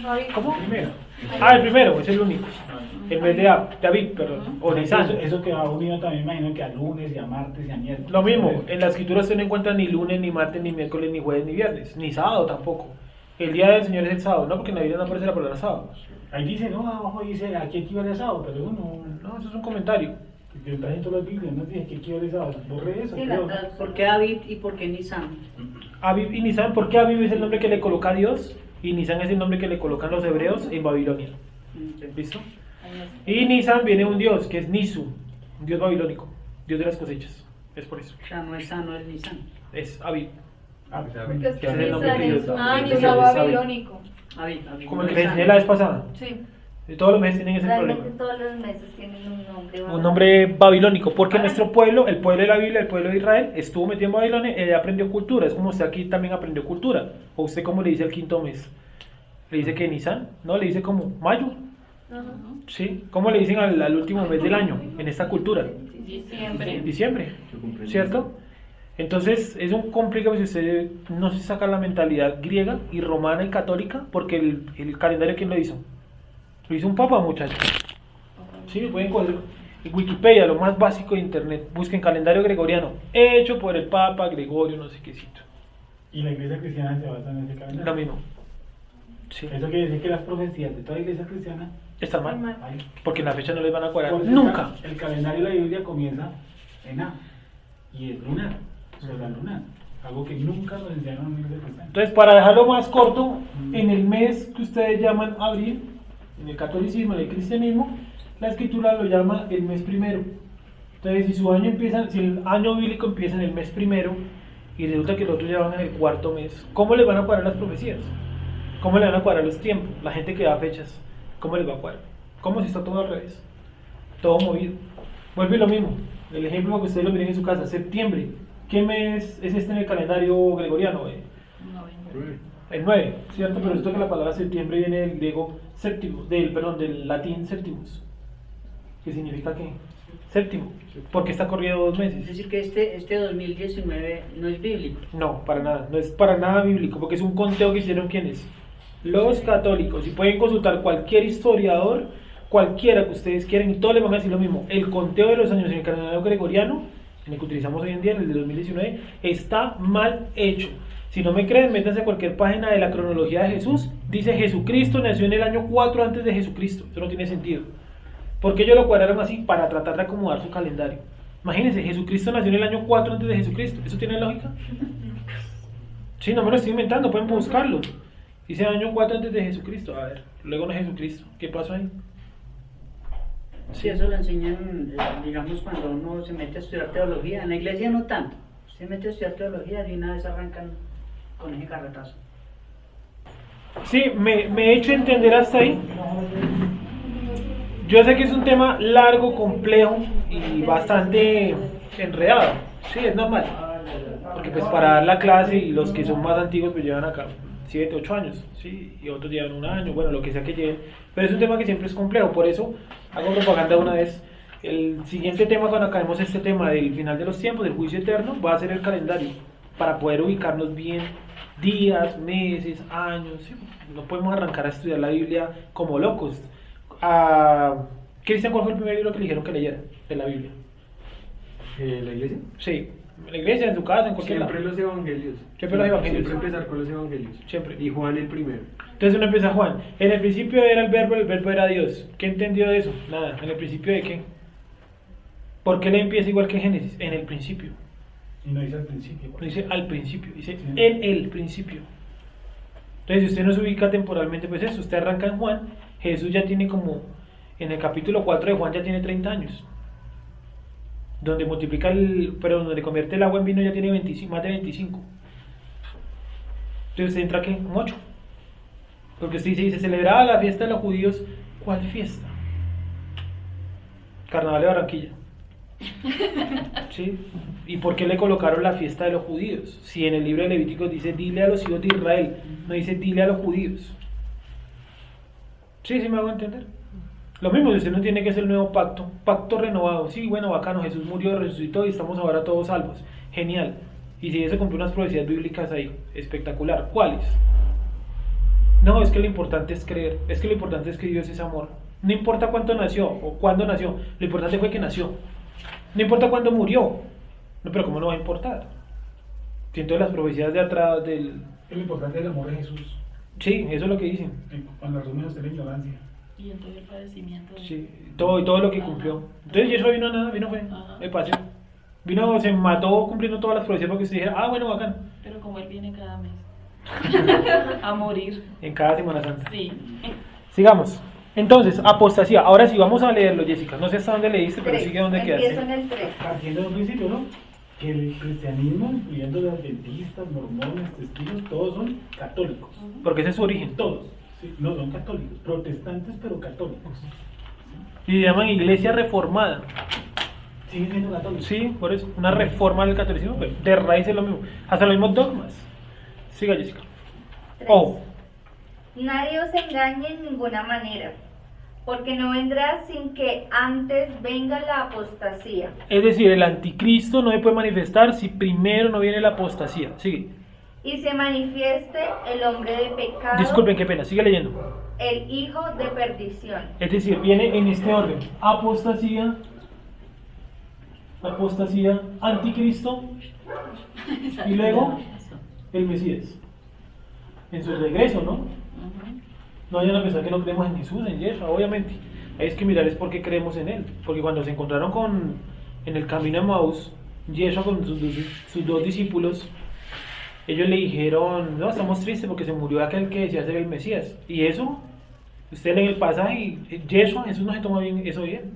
Javi, ¿Cómo? Primero. Ah, el primero, es el único. El mes de David, perdón. O Nisan. Eso que va unido también, imagino que a lunes y a martes y a miércoles. Lo mismo, en la escritura usted no encuentra ni lunes, ni martes, ni miércoles, ni jueves, ni viernes, ni sábado tampoco. El día del Señor es el sábado, no, porque en la Biblia no aparece la palabra sábado. Ahí dice, no, abajo dice, aquí equivale a sábado, pero eso no. No, eso es un comentario. Porque está en todas las Biblias, no dice que equivale a sábado. Borré eso, Sí, la creo. traducción. ¿Por qué David y por qué Nisan? Aviv y Nisan, ¿por qué Aviv es el nombre que le coloca a Dios? Y Nisan es el nombre que le colocan los hebreos en Babilonia. ¿Listo? Y Nisan viene un dios, que es Nisu, un dios babilónico, dios de las cosechas. Es por eso. O sea, no es San, no es Nisan. Es Aviv. Ah, O sea, porque es Ese es el nombre que Nisan Dios es da. ah, Ese Nisan es Aviv. babilónico. David. Como el que les enseñé la vez pasada. Sí. Todos los meses tienen ese Realmente problema. todos los meses tienen un nombre. Un nombre babilónico, porque nuestro pueblo, el pueblo de la Biblia, el pueblo de Israel, estuvo metido en Babilonia y aprendió cultura. Es como usted aquí también aprendió cultura. O usted, ¿cómo le dice el quinto mes? ¿Le dice que Nisan? No, le dice como mayo. Ajá. ¿Sí? ¿Cómo le dicen al último mes del año en esta cultura? Diciembre. Diciembre, ¿cierto? Entonces es un complicado si usted no se saca la mentalidad griega y romana y católica, porque el calendario, ¿quién lo hizo? Lo hizo un papa, muchachos. Sí, pueden coger en Wikipedia, lo más básico de internet, busquen calendario gregoriano, hecho por el papa Gregorio, no sé qué cito. Y la iglesia cristiana se basa en ese calendario. Lo mismo. Sí. Eso quiere decir que las profecías de toda iglesia cristiana, Está mal, ay, porque en la fecha no les van a cuadrar porque nunca. El calendario de la Biblia comienza en A y es lunar, solar lunar, algo que nunca nos enseñaron en la iglesia cristiana. Entonces, para dejarlo más corto, en el mes que ustedes llaman abril, en el catolicismo, en el cristianismo, la escritura lo llama el mes primero. Entonces, si su año empieza, si el año bíblico empieza en el mes primero y resulta que los otros ya van en el cuarto mes, ¿cómo les van a cuadrar las profecías? ¿Cómo le van a cuadrar los tiempos? La gente que da fechas, ¿cómo les va a cuadrar? ¿Cómo si está todo al revés? Todo movido. Vuelve lo mismo. El ejemplo para que ustedes lo miren en su casa, septiembre. ¿Qué mes es este en el calendario gregoriano? El 9, ¿cierto? Pero resulta que la palabra septiembre viene del griego séptimo, del latín septimus, que significa ¿qué? Séptimo, porque está corriendo 2 Es meses. decir, que este 2019 no es bíblico. No, para nada, no es para nada bíblico, porque es un conteo que hicieron ¿quiénes? Los católicos, y pueden consultar cualquier historiador, cualquiera que ustedes quieran, y todos les van a decir lo mismo. El conteo de los años en el calendario gregoriano, en el que utilizamos hoy en día, en el de 2019, está mal hecho. Si no me creen, métanse a cualquier página de la cronología de Jesús. Dice Jesucristo nació en el año 4 antes de Jesucristo. Eso no tiene sentido. ¿Por qué ellos lo cuadraron así? Para tratar de acomodar su calendario. Imagínense, Jesucristo nació en el año 4 antes de Jesucristo. ¿Eso tiene lógica? Sí, no me lo estoy inventando, pueden buscarlo. Dice año 4 antes de Jesucristo. A ver, luego no es Jesucristo. ¿Qué pasó ahí? Sí, eso lo enseñan, digamos, cuando uno se mete a estudiar teología. En la iglesia no tanto. Se mete a estudiar teología y una vez arrancan con ese carretazo. Sí, me he hecho entender hasta ahí. Yo sé que es un tema largo, complejo y bastante enredado. Sí, es normal. Porque pues para dar la clase y los que son más antiguos pues llevan acá 7, 8 años, ¿sí? Y otros llevan un año, bueno, lo que sea que lleven. Pero es un tema que siempre es complejo, por eso hago propaganda una vez. El siguiente tema, cuando acabemos este tema del final de los tiempos, del juicio eterno, va a ser el calendario, para poder ubicarnos bien días, meses, años, ¿sí? No podemos arrancar a estudiar la Biblia como locos. Cristian, ¿cuál fue el primer libro que le dijeron que leyera de la Biblia? ¿La iglesia? Sí, en la iglesia, en su casa, en cualquier Siempre lado. los evangelios. Siempre los evangelios. Siempre empezar con los evangelios. Siempre. Y Juan el primero. Entonces uno empieza Juan. En el principio era el verbo era Dios. ¿Qué entendió de eso? Nada. ¿En el principio de qué? ¿Por qué le empieza igual que Génesis? En el principio. Y no dice al principio. No dice al principio, dice Sí. en el principio. Entonces, si usted no se ubica temporalmente, pues eso, usted arranca en Juan, Jesús ya tiene como, en el capítulo 4 de Juan ya tiene 30 años. Donde multiplica donde convierte el agua en vino ya tiene 25, más de 25. Entonces usted entra aquí en 8. Porque usted dice, se celebraba la fiesta de los judíos. ¿Cuál fiesta? Carnaval de Barranquilla. ¿Sí? ¿Y por qué le colocaron la fiesta de los judíos? Si en el libro de Levíticos dice dile a los hijos de Israel, no dice dile a los judíos. ¿Sí? ¿Sí me hago entender? Lo mismo, si usted no tiene que ser el nuevo pacto renovado. Sí, bueno, bacano, Jesús murió, resucitó y estamos ahora todos salvos. Genial. Y si eso cumple unas profecías bíblicas ahí, espectacular. ¿Cuáles? No, es que lo importante es creer, es que lo importante es que Dios es amor. No importa cuánto nació o cuándo nació, lo importante fue que nació. No importa cuándo murió. No, pero ¿cómo no va a importar? Siento las profecías de atrás del... Lo importante es el amor de Jesús. Sí, eso es lo que dicen. Cuando resumen usted la ignorancia. Y en todo el padecimiento. Sí, todo lo que cumplió. Entonces, y eso vino a nada, vino fue de paseo. Vino, se mató cumpliendo todas las profecías para que usted dijera, bueno, bacán. Pero como él viene cada mes a morir. En cada Semana Santa. Sí. Sigamos. Entonces, apostasía. Ahora sí, vamos a leerlo, Jessica. No sé hasta dónde leíste, pero 3. sigue dónde Empiezo quedaste. en el 3. Partiendo de un principio, ¿no? Que el cristianismo, incluyendo los adventistas, mormones, testigos, todos son católicos. Porque ese es su origen. Todos. Sí, no son católicos, protestantes, pero católicos. Y le llaman iglesia reformada. Siguen siendo católicos. Sí, por eso. Una reforma del catolicismo, pero de raíz es lo mismo. Hasta los mismos dogmas. Siga, Jessica. 3. Oh, Nadie os engañe en ninguna manera, porque no vendrá sin que antes venga la apostasía. es decir, el anticristo no se puede manifestar si primero no viene la apostasía. Sigue. Y se manifieste el hombre de pecado, Disculpen, qué pena. Sigue leyendo. el hijo de perdición. Es decir, viene en este orden: apostasía, anticristo y luego el Mesías. En su regreso, ¿no? No vayan a pensar que no creemos en Jesús, en Yeshua, obviamente. Hay que mirar es por qué creemos en Él. Porque cuando se encontraron en el camino de Maús, Yeshua con sus dos discípulos, ellos le dijeron, no, estamos tristes porque se murió aquel que decía ser el Mesías. Y eso, usted lee el pasaje y Yeshua, Jesús no se toma bien eso bien.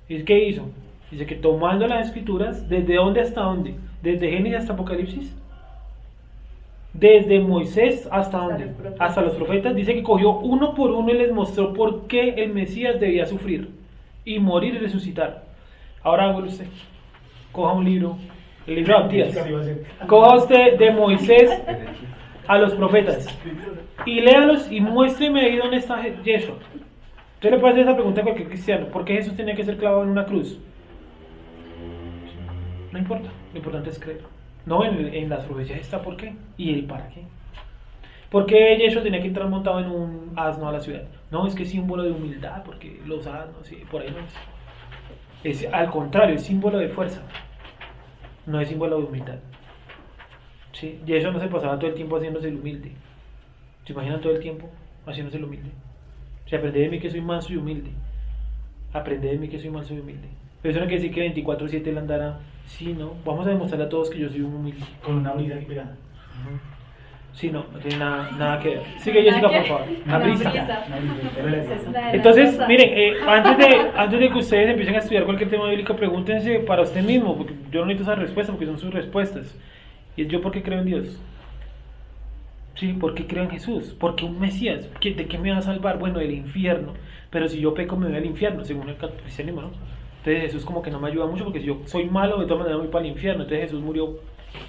¿Y qué hizo? Dice que tomando las escrituras, ¿desde dónde hasta dónde? Desde Génesis hasta Apocalipsis. Desde Moisés hasta dónde? Hasta los profetas. Dice que cogió uno por uno y les mostró por qué el Mesías debía sufrir y morir y resucitar. Ahora hágalo usted. Coja un libro, el libro de Abdías. Coja usted de Moisés a los profetas y léalos y muéstreme ahí dónde está Yeshua. Usted le puede hacer esa pregunta a cualquier cristiano: ¿por qué Jesús tenía que ser clavado en una cruz? No importa, lo importante es creer. No, en las profecías está por qué y el para qué. ¿Por qué Yeshua tenía que entrar montado en un asno a la ciudad? No, es que es símbolo de humildad, porque los asnos, por ahí no es. Es al contrario, es símbolo de fuerza, no es símbolo de humildad. ¿Sí? Yeshua no se pasaba todo el tiempo haciéndose el humilde. ¿Se imaginan todo el tiempo haciéndose el humilde? Si aprende de mí que soy manso y humilde. Aprende de mí que soy manso y humilde. Pero eso no quiere decir que 24/7 él andara. Sí, no. Vamos a demostrarle a todos que yo soy un humilde. Con una brisa aquí pegada. Sí, no tiene nada que ver. Sigue, Jessica, por favor. Una brisa. Una brisa. Entonces, miren, antes de que ustedes empiecen a estudiar cualquier tema bíblico, pregúntense para usted mismo, porque yo no necesito esa respuesta, porque son sus respuestas. Y es: ¿yo por qué creo en Dios? Sí, ¿por qué creo en Jesús? Porque un Mesías. ¿De qué me va a salvar? Bueno, del infierno. Pero si yo peco me voy al infierno, según el cristianismo, ¿no? Entonces Jesús como que no me ayuda mucho, porque si yo soy malo, de todas maneras voy para el infierno. Entonces Jesús murió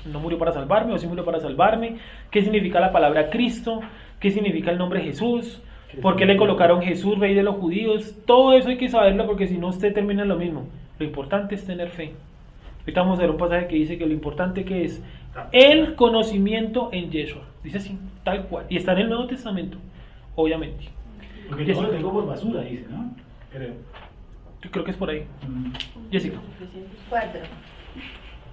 no murió para salvarme o sí murió para salvarme, qué significa la palabra Cristo, qué significa el nombre Jesús, por qué le colocaron Jesús, rey de los judíos. Todo eso hay que saberlo porque si no usted termina en lo mismo. Lo importante es tener fe. Ahorita vamos a ver un pasaje que dice que lo importante que es el conocimiento en Yeshua. Dice así, tal cual. Y está en el Nuevo Testamento, obviamente. Porque yo lo tengo por basura, dice, ¿no? Creo. Yo creo que es por ahí. Jessica. 4.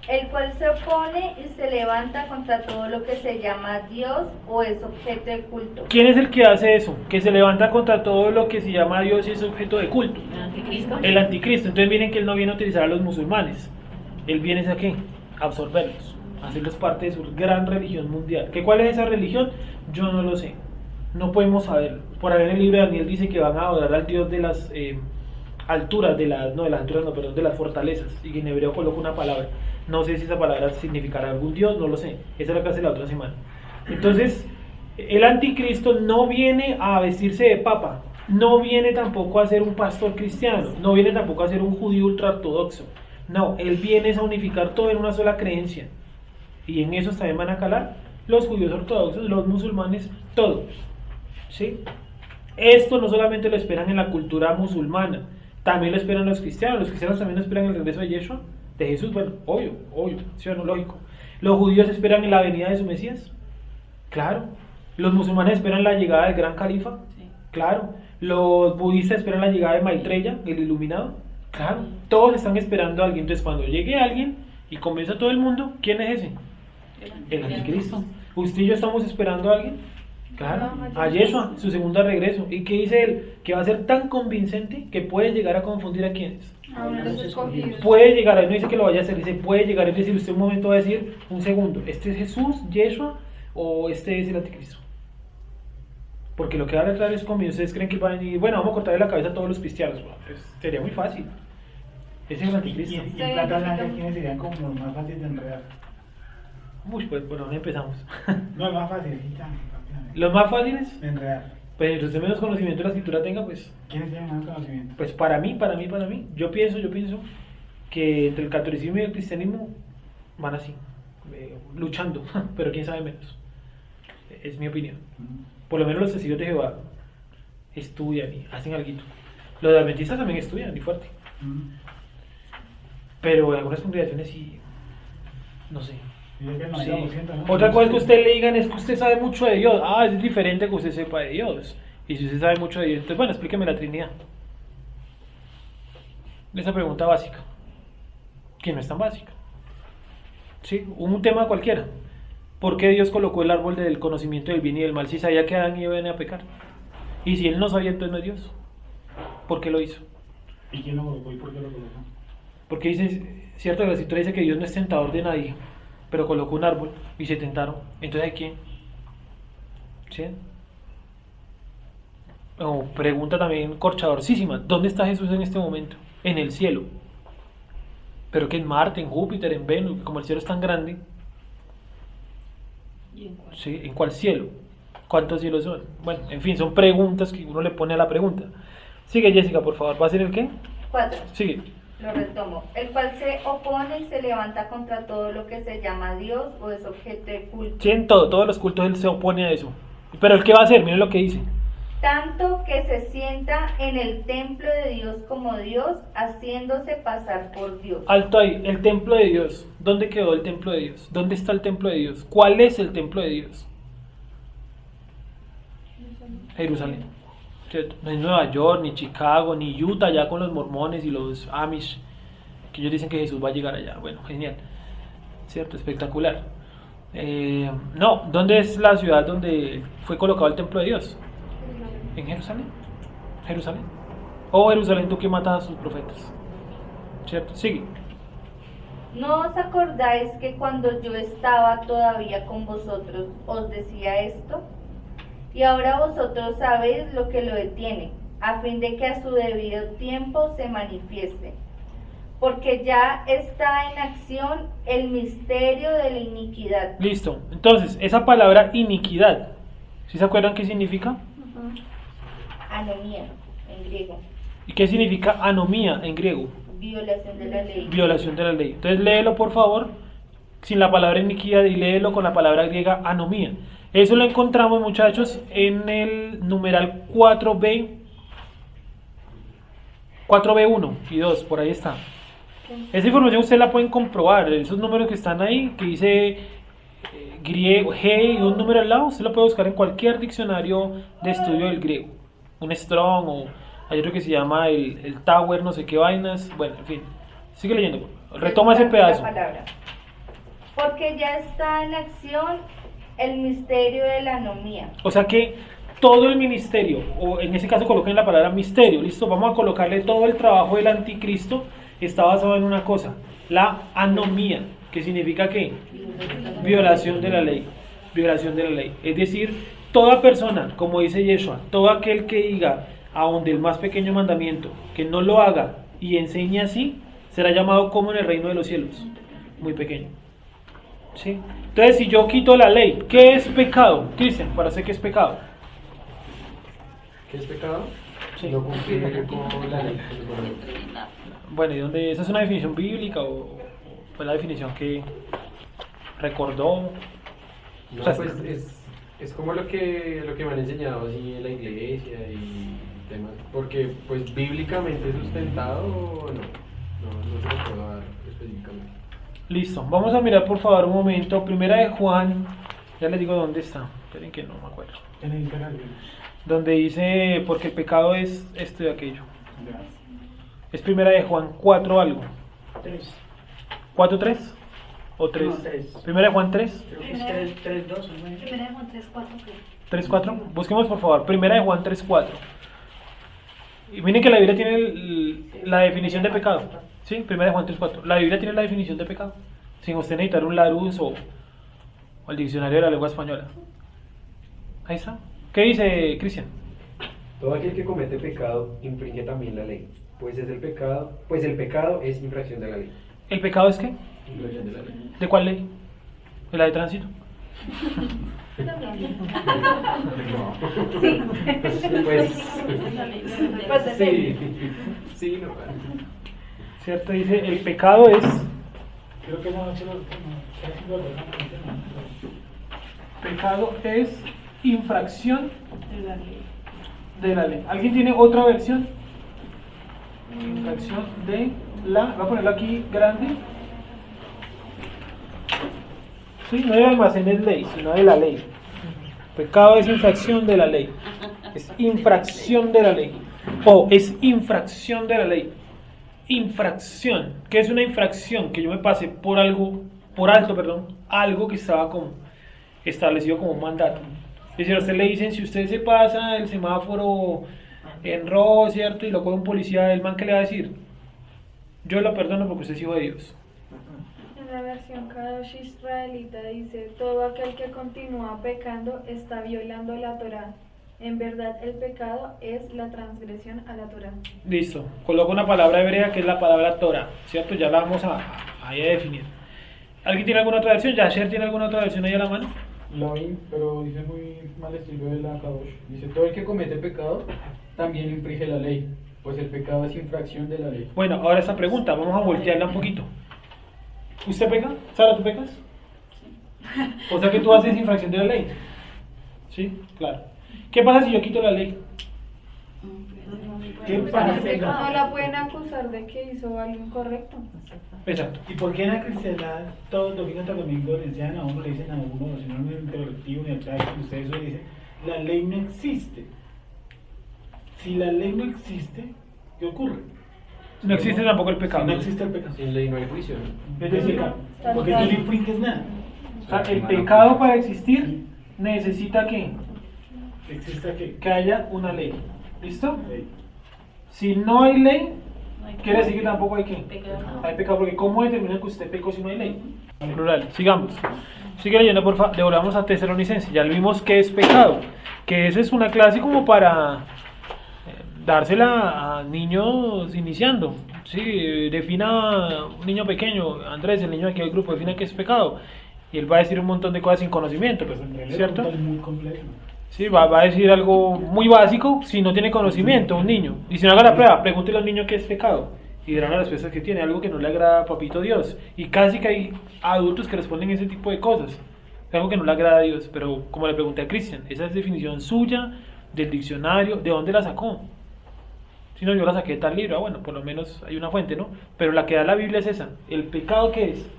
El cual se opone y se levanta contra todo lo que se llama Dios o es objeto de culto. ¿Quién es el que hace eso? Que se levanta contra todo lo que se llama Dios y es objeto de culto. ¿El anticristo? El anticristo. Entonces miren que él no viene a utilizar a los musulmanes. Él viene a qué? A absorberlos, a hacerlos parte de su gran religión mundial. ¿Qué cuál es esa religión? Yo no lo sé. No podemos saberlo. Por ahí en el libro de Daniel dice que van a adorar al Dios de las alturas, de las fortalezas. Y en hebreo coloca una palabra. No sé si esa palabra significará algún Dios, no lo sé. Esa es la clase de la otra semana. Entonces, el anticristo no viene a vestirse de papa. No viene tampoco a ser un pastor cristiano. No viene tampoco a ser un judío ultraortodoxo. No, él viene a unificar todo en una sola creencia. Y en eso también van a calar los judíos ortodoxos, los musulmanes, todos. ¿Sí? Esto no solamente lo esperan en la cultura musulmana, también lo esperan los cristianos. Los cristianos también esperan el regreso de Yeshua, de Jesús. Bueno, obvio, ¿sí o no? Lógico. Los judíos esperan en la venida de su Mesías. Claro. Los musulmanes esperan la llegada del gran califa. Sí. Claro. Los budistas esperan la llegada de Maitreya, el iluminado. Claro. Todos están esperando a alguien. Entonces cuando llegue alguien y convence a todo el mundo, ¿quién es ese? El anticristo. ¿Usted y yo estamos esperando a alguien? Claro, a Yeshua, su segundo regreso. ¿Y qué dice él? Que va a ser tan convincente que puede llegar a confundir a quienes. A los escogidos. Puede llegar, él no dice que lo vaya a hacer, dice puede llegar, es decir, usted un momento va a decir, un segundo, ¿este es Jesús, Yeshua, o este es el anticristo? Porque lo que va a aclarar es como ustedes creen que van a decir, bueno, vamos a cortarle la cabeza a todos los cristianos. Bueno, pues, sería muy fácil. Ese es el anticristo. Y en plata blanca, ¿quiénes serían como los más fáciles de enredar? Uy, pues bueno, ahora empezamos. No, el más fácil, sí, rápidamente. Los más fáciles, De enredar. pues usted menos conocimiento de la escritura tenga, pues ¿Quiénes tienen más conocimiento? Pues para mí, yo pienso que entre el catolicismo y el cristianismo van así, luchando, pero quién sabe menos. Es mi opinión. Por lo menos los testigos de Jehová estudian y hacen algo. Los adventistas también estudian y fuerte. Pero en algunas congregaciones sí, no sé. Y es que el Sí. 90%, ¿no? Otra cosa es que usted le digan es que usted sabe mucho de Dios. Ah, es diferente que usted sepa de Dios. Y si usted sabe mucho de Dios, entonces bueno, explíqueme la Trinidad. Esa pregunta básica, que no es tan básica. ¿Sí? Un tema cualquiera. ¿Por qué Dios colocó el árbol del conocimiento del bien y del mal si sabía que Adán iba a pecar? Y si él no sabía, entonces no es Dios. ¿Por qué lo hizo? ¿Y quién lo colocó y por qué lo colocó? Porque dice, cierto, la escritura dice que Dios no es tentador de nadie, pero colocó un árbol y se tentaron. Entonces, ¿de quién? ¿Sí? O pregunta también corchadorcísima, ¿dónde está Jesús en este momento? En el cielo. Pero que en Marte, en Júpiter, en Venus, como el cielo es tan grande, ¿Y en cuál? ¿sí? ¿En cuál cielo? ¿Cuántos cielos son? Bueno, en fin, son preguntas que uno le pone a la pregunta. Sigue, Jessica, por favor. ¿Va a ser el qué? 4. Sigue. Lo retomo. El cual se opone y se levanta contra todo lo que se llama Dios o es objeto de culto. Sí, en todo, todos los cultos él se opone a eso. Pero el qué va a hacer, miren lo que dice. Tanto que se sienta en el templo de Dios como Dios, haciéndose pasar por Dios. Alto ahí, el templo de Dios. ¿Dónde quedó el templo de Dios? ¿Dónde está el templo de Dios? ¿Cuál es el templo de Dios? Jerusalén. ¿Cierto? No es Nueva York, ni Chicago, ni Utah, ya con los mormones y los Amish, que ellos dicen que Jesús va a llegar allá. Bueno, genial. ¿Cierto? Espectacular. No, ¿dónde es la ciudad donde fue colocado el templo de Dios? ¿En Jerusalén? ¿Jerusalén? Oh, Jerusalén, tú que matas a sus profetas. ¿Cierto? Sigue. ¿No os acordáis que cuando yo estaba todavía con vosotros os decía esto? Y ahora vosotros sabéis lo que lo detiene, a fin de que a su debido tiempo se manifieste. Porque ya está en acción el misterio de la iniquidad. Listo. Entonces, esa palabra iniquidad, ¿sí se acuerdan qué significa? Anomía, en griego. ¿Y qué significa anomía en griego? Violación de la ley. Violación de la ley. Entonces léelo por favor sin la palabra iniquidad y léelo con la palabra griega anomía. Eso lo encontramos, muchachos, en el numeral 4b1 y 2, por ahí está. Esa información ustedes la pueden comprobar, esos números que están ahí, que dice griego, G y un número al lado, usted lo puede buscar en cualquier diccionario de estudio del griego, un Strong o hay otro que se llama el Tower, no sé qué vainas, bueno, en fin, sigue leyendo, retoma ese pedazo. La palabra. Porque ya está en acción el misterio de la anomía. O sea que todo el ministerio, o en ese caso coloquen la palabra misterio, listo, vamos a colocarle todo el trabajo del anticristo, está basado en una cosa, la anomía, que significa ¿qué? Violación de la ley, violación de la ley. Es decir, toda persona, como dice Yeshua, todo aquel que diga, aun del más pequeño mandamiento, que no lo haga y enseñe así, será llamado como en el reino de los cielos, muy pequeño. ¿Sí? Entonces, si yo quito la ley, ¿qué es pecado? Cristian, para saber qué es pecado. ¿Qué es pecado? Sí. No cumplir con la ley. Bueno, ¿y dónde? ¿Esa es una definición bíblica o fue la definición que recordó? No, O sea, pues es como lo que me han enseñado así en la iglesia y temas, porque pues bíblicamente sustentado no se lo puedo dar específicamente. Listo, vamos a mirar por favor un momento, primera de Juan, ya les digo dónde está, esperen que no me acuerdo, En el canal. donde dice, porque el pecado es esto y aquello, es primera de Juan 4 algo, 3. 4, 3 o 3, No, 3. primera de Juan 3, Creo que es 3, 2, ¿no? Primera de Juan 3, 4. 3, 4, busquemos por favor, primera de Juan 3, 4, y miren que la Biblia tiene la definición de pecado, ¿sí? Primera de Juan 3, 4, la Biblia tiene la definición de pecado, sin usted necesitar un Larousse o el diccionario de la lengua española, ahí está. ¿Qué dice Cristian? Todo aquel que comete pecado infringe también la ley, pues el pecado es infracción de la ley. ¿El pecado es qué? Infracción de la ley. ¿De cuál ley? ¿De la de tránsito? Sí. Pues sí, sí, no. ¿Cierto? Dice, el pecado es... Creo que no, Pecado es infracción de la ley. ¿Alguien tiene otra versión? Infracción de la... Voy a ponerlo aquí grande. Sí, no de almacenes ley, sino de la ley. Pecado es infracción de la ley. Es infracción de la ley. O es infracción de la ley. Infracción. ¿Qué es una infracción? Que yo me pase por algo, por alto, perdón, algo que estaba como establecido como un mandato. Es decir, a usted le dicen, si usted se pasa el semáforo en rojo, ¿cierto? Y lo coge un policía, el man, ¿qué le va a decir? Yo lo perdono porque usted es hijo de Dios. En la versión Kadosh israelita dice, todo aquel que continúa pecando está violando la Torá. En verdad el pecado es la transgresión a la Torá. Listo. Coloco una palabra hebrea que es la palabra Torah, ¿cierto? Ya la vamos a definir. ¿Alguien tiene alguna otra versión? ¿Yasher tiene alguna otra versión ahí a la mano? La vi, pero dice muy mal estilo de la Kadosh. Dice, todo el que comete pecado también infringe la ley, pues el pecado es infracción de la ley. Bueno, ahora esta pregunta, vamos a voltearla un poquito. ¿Usted peca? ¿Sara, tú pecas? O sea que tú haces infracción de la ley. ¿Sí? Claro. ¿Qué pasa si yo quito la ley? ¿Qué pasa? No la pueden acusar de que hizo algo incorrecto. Exacto. ¿Y por qué en la cristiandad todos domingo hasta domingo le enseñan a uno, le dicen a uno, si no en el interactivo, en el traje, ustedes eso dicen, la ley no existe? Si la ley no existe, ¿qué ocurre? No existe tampoco el pecado. Si no existe el pecado. Sin ley no hay juicio, ¿no? Es decir, porque tú no infringes nada. O sea, el pecado para existir necesita Existe que haya una ley. ¿Listo? ley. Si no hay ley, No hay quiere decir que tampoco hay que. pecado. Hay pecado, porque ¿cómo determina que usted pecó si no hay ley? En plural. Sigamos. Sigue leyendo, por favor. Devolvamos a Tesalonicenses. Ya vimos qué es pecado. Que esa es una clase como para dársela a niños iniciando. Sí, defina un niño pequeño, Andrés, el niño aquí del grupo, defina qué es pecado. Y él va a decir un montón de cosas sin conocimiento, Pues en realidad ¿cierto? es muy complejo. Sí, va a decir algo muy básico si no tiene conocimiento un niño. Y si no haga la prueba, pregúntele al niño qué es pecado. Y verán las respuestas que tiene, algo que no le agrada a Papito Dios. Y casi que hay adultos que responden ese tipo de cosas. Algo que no le agrada a Dios. Pero como le pregunté a Cristian, esa es definición suya, del diccionario, ¿de dónde la sacó? Si no, yo la saqué de tal libro, bueno, por lo menos hay una fuente, ¿no? Pero la que da la Biblia es esa. ¿El pecado qué es?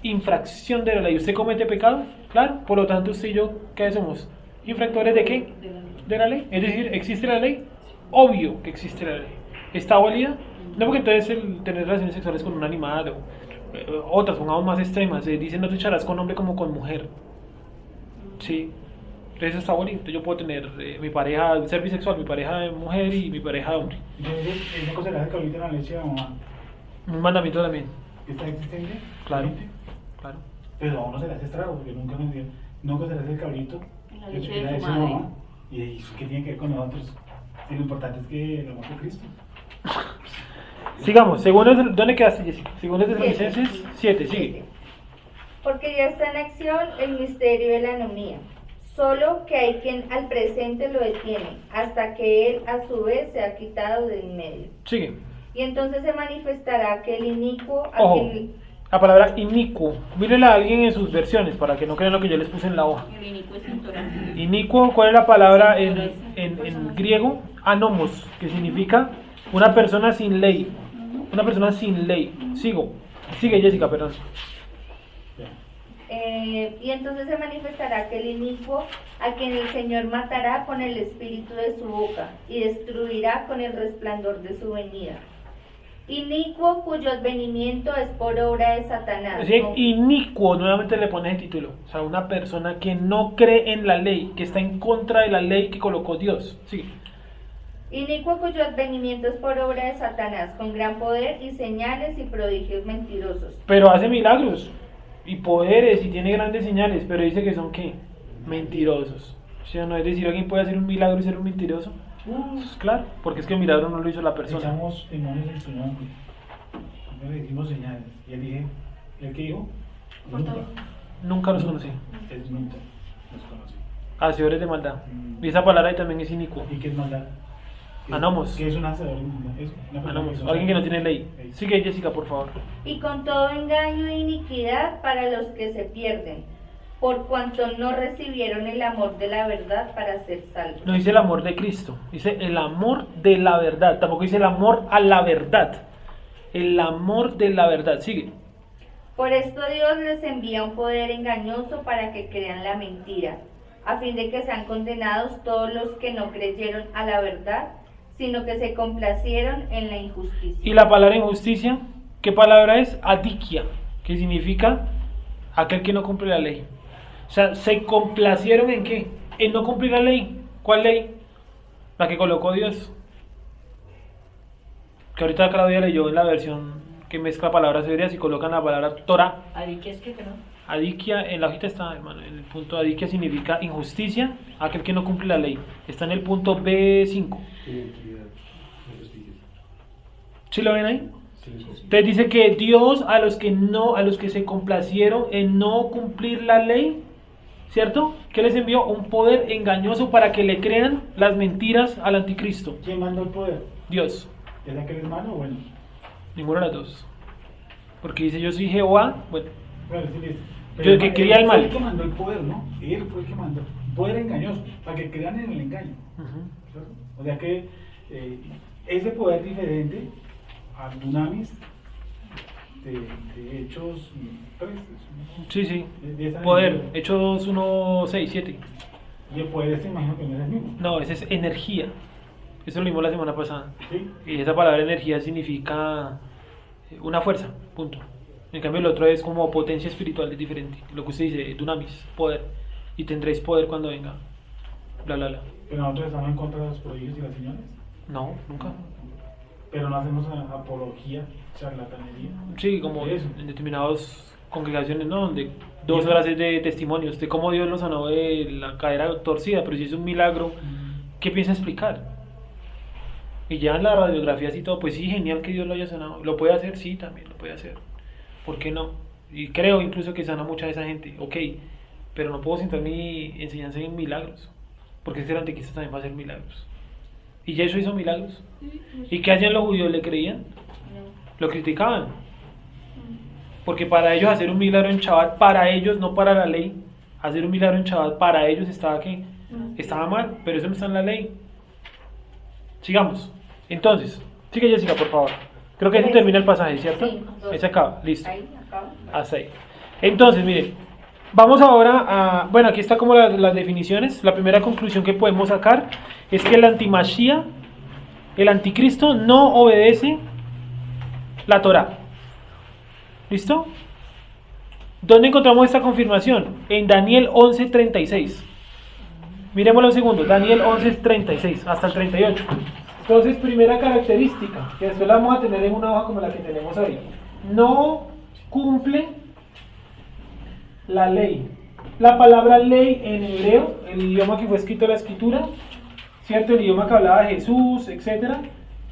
Infracción de la ley. ¿Usted comete pecado? Claro, por lo tanto usted y yo, ¿qué somos? ¿Infractores de qué? De la ley. Es decir, ¿existe la ley? Obvio que existe la ley. ¿Está abolida? No, porque entonces el tener relaciones sexuales con un animal o otras, pongamos más extremas, dicen no te echarás con hombre como con mujer. Sí. Entonces eso está abolido. Entonces yo puedo tener mi pareja, ser bisexual, mi pareja de mujer y mi pareja de hombre. Entonces, ¿no consideras el cabrito en la leche de la mamá? Un mandamiento también. ¿Está existente? Claro. Claro. Pero a uno se le hace estrago, porque nunca se le hace el cabrito En la que leche la de leche su de madre. mamá. ¿Y eso qué tiene que ver con nosotros? Y lo importante es que el amor de Cristo. Sigamos. ¿Dónde quedaste, Jessica? Segundo de Tesalonicenses 7, sigue. Porque ya está en acción el misterio de la anomía. Solo que hay quien al presente lo detiene, hasta que él a su vez se ha quitado de en medio. Sigue. Y entonces se manifestará aquel inicuo a Ojo. quien... La palabra inicuo. Mírenla a alguien en sus versiones para que no crean lo que yo les puse en la hoja. El inicuo es intolerante. Inicuo, ¿cuál es la palabra en griego? Anomos, que significa una persona sin ley. Una persona sin ley. Sigue Jessica, perdón. Y entonces se manifestará aquel inicuo a quien el Señor matará con el espíritu de su boca y destruirá con el resplandor de su venida. Inicuo cuyo advenimiento es por obra de Satanás. Es decir, ¿no? inicuo, nuevamente le pone el título. O sea, una persona que no cree en la ley, que está en contra de la ley que colocó Dios. Sigue. Inicuo cuyo advenimiento es por obra de Satanás, con gran poder y señales y prodigios mentirosos. Pero hace milagros y poderes y tiene grandes señales, pero dice que son ¿qué? Mentirosos. O sea, no es decir, alguien puede hacer un milagro y ser un mentiroso. Pues claro, porque es que el milagro no lo hizo la persona. Echamos demonios en su nombre. No le dijimos señales. Y él dije, ¿el qué dijo? Nunca. Nunca los conocí. Es nunca los conocí. Hacedores de maldad. Y esa palabra ahí también es inicuo. ¿Y qué es maldad? Anomos. ¿Qué es un hacedor? Es una persona Anomos. que Alguien que no tiene ley. Sigue Jessica, por favor. Y con todo engaño e iniquidad para los que se pierden, por cuanto no recibieron el amor de la verdad para ser salvos. No dice el amor de Cristo, dice el amor de la verdad. Tampoco dice el amor a la verdad. El amor de la verdad. Sigue. Por esto Dios les envía un poder engañoso para que crean la mentira, a fin de que sean condenados todos los que no creyeron a la verdad, sino que se complacieron en la injusticia. Y la palabra injusticia, ¿qué palabra es? Adikia, que significa aquel que no cumple la ley. O sea, ¿se complacieron en qué? En no cumplir la ley. ¿Cuál ley? La que colocó Dios. Que ahorita Claudia leyó en la versión que mezcla palabras hebreas y colocan la palabra Torah. ¿Ahí qué es que no? Adikia, en la hojita está, hermano, en el punto adikia significa injusticia, aquel que no cumple la ley. Está en el punto B5. Identidad, injusticia. ¿Sí lo ven ahí? Sí. Entonces dice que Dios a los que se complacieron en no cumplir la ley, ¿cierto? Que les envió un poder engañoso para que le crean las mentiras al anticristo. ¿Quién mandó el poder? Dios. ¿Es aquel hermano o bueno? Ninguna de las dos. Porque dice yo soy Jehová, bueno, Bueno, sí, listo. Yo el que quería el mal. Él fue el que mandó el poder, ¿no? Él fue el que mandó. Poder engañoso, para que crean en el engaño. ¿Cierto? O sea que ese poder diferente al dunamis de Hechos 3. sí, sí. De esa Poder, energía. Hechos 1, 6, 7. Y el poder ese imagino que no es el mismo. No, ese es energía. Eso lo vimos la semana pasada. ¿Sí? Y esa palabra energía significa una fuerza, punto. En cambio el otro es como potencia espiritual, es diferente. Lo que usted dice, dunamis, poder. Y tendréis poder cuando venga. Bla, bla, bla. Pero nosotros estamos en contra de los prodigios y las señales. No, nunca. Pero no hacemos apología, charlatanería. Sí, como Eso. en determinadas congregaciones, ¿no? Donde 2 horas es de testimonios de cómo Dios lo sanó de la cadera torcida, pero si es un milagro, ¿qué piensa explicar? Y ya en las radiografías y todo, pues sí, genial que Dios lo haya sanado. ¿Lo puede hacer? Sí, también lo puede hacer. ¿Por qué no? Y creo incluso que sana mucha de esa gente, ok, pero no puedo centrar mi enseñanza en milagros, porque es que el anticristo también va a hacer milagros. ¿Y Yeshua hizo milagros? ¿Y qué hacían los judíos? ¿Le creían? Lo criticaban. Porque para ellos hacer un milagro en Shabbat, para ellos, no para la ley, hacer un milagro en Shabbat, para ellos estaba mal, pero eso no está en la ley. Sigamos. Entonces, sigue Jessica, por favor. Creo que así termina el pasaje, ¿cierto? Sí, Ese acaba, listo. Ahí, acaba. Hasta ahí. Entonces, miren, vamos ahora a... Bueno, aquí está como las definiciones. La primera conclusión que podemos sacar es que el antimashia, el anticristo, no obedece la Torá. ¿Listo? ¿Dónde encontramos esta confirmación? En Daniel 11:36. Miremoslo un segundo. Daniel 11:36 hasta el 38. Entonces, primera característica, que después la vamos a tener en una hoja como la que tenemos ahí. No cumple la ley. La palabra ley en hebreo, el idioma que fue escrito en la escritura, ¿cierto? El idioma que hablaba Jesús, etc.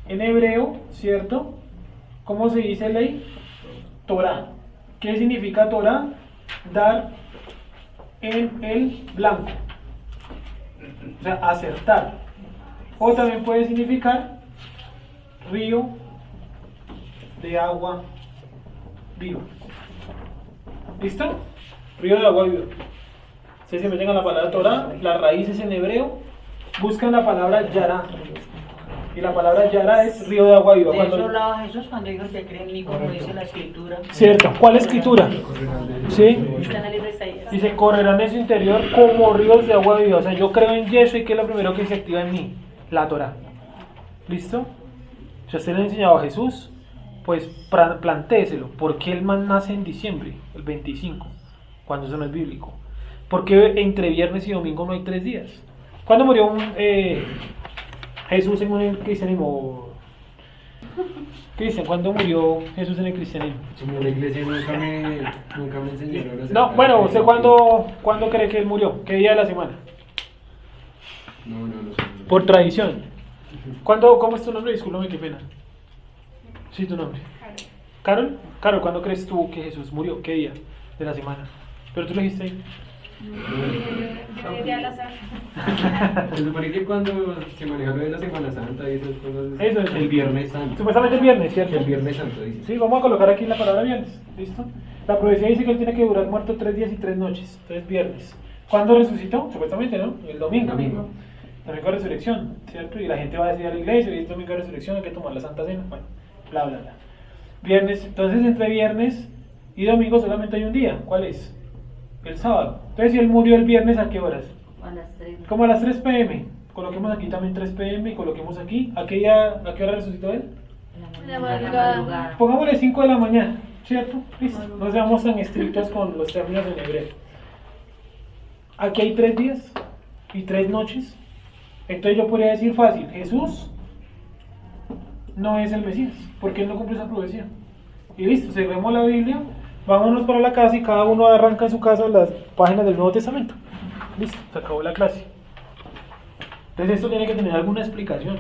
En hebreo, ¿cierto? ¿Cómo se dice ley? Torah. ¿Qué significa Torah? Dar en el blanco. O sea, acertar. O también puede significar río de agua viva. ¿Listo? Río de agua viva. Ustedes se meten a la palabra Torah, las raíces en hebreo, buscan la palabra Yará. Y la palabra Yará es río de agua viva. De eso hablaba Jesús cuando dijo que creen en mí, como dice la escritura. Cierto. ¿Cuál escritura? Sí. Está en el libro de Isaías. Dice, correrán en su interior como ríos de agua viva. O sea, yo creo en Yeshua y que es lo primero que se activa en mí. La Torah. ¿Listo? Si a usted le ha enseñado a Jesús, pues plantéeselo. ¿Por qué el man nace en diciembre, el 25? Cuando eso no es bíblico. ¿Por qué entre viernes y domingo no hay 3 días? ¿Cuándo murió Jesús en el cristianismo? Cristian, ¿cuándo murió Jesús en el cristianismo? En la iglesia nunca me enseñaron a hacer No, bueno, ¿usted cuándo cree que él murió? ¿Qué día de la semana? No sé. Por tradición. ¿Cómo es tu nombre? Discúlpame, qué pena. Sí, tu nombre. ¿Carol? Carol, ¿cuándo crees tú que Jesús murió? ¿Qué día de la semana? Pero tú lo dijiste ahí. Ya la sabe. Se supone que cuando se maneja lo de la Semana Santa y esas cosas, Eso es. el Viernes Santo. Supuestamente el viernes, ¿cierto? El Viernes Santo dice. Sí, vamos a colocar aquí la palabra viernes. ¿Listo? La profecía dice que él tiene que durar muerto 3 días y 3 noches. Entonces, viernes. ¿Cuándo resucitó? Supuestamente, ¿no? El domingo. Domingo. Domingo de resurrección, ¿cierto? Y la gente va a decir a la iglesia, y es domingo de resurrección, hay que tomar la Santa Cena. Bueno, bla, bla, bla. Viernes. Entonces, entre viernes y domingo solamente hay un día. ¿Cuál es? El sábado. Entonces, si él murió el viernes, ¿a qué horas? A las 3. Como a las 3 p.m. Coloquemos aquí también 3 p.m. y coloquemos aquí. ¿A qué hora resucitó él? La madrugada. Pongámosle 5 de la mañana, ¿cierto? Listo. No seamos tan estrictos con los términos en hebreo. Aquí hay 3 días y 3 noches. Entonces yo podría decir fácil, Jesús no es el Mesías, porque él no cumple esa profecía. Y listo, cerremos la Biblia, vámonos para la casa y cada uno arranca en su casa las páginas del Nuevo Testamento. Listo, se acabó la clase. Entonces esto tiene que tener alguna explicación.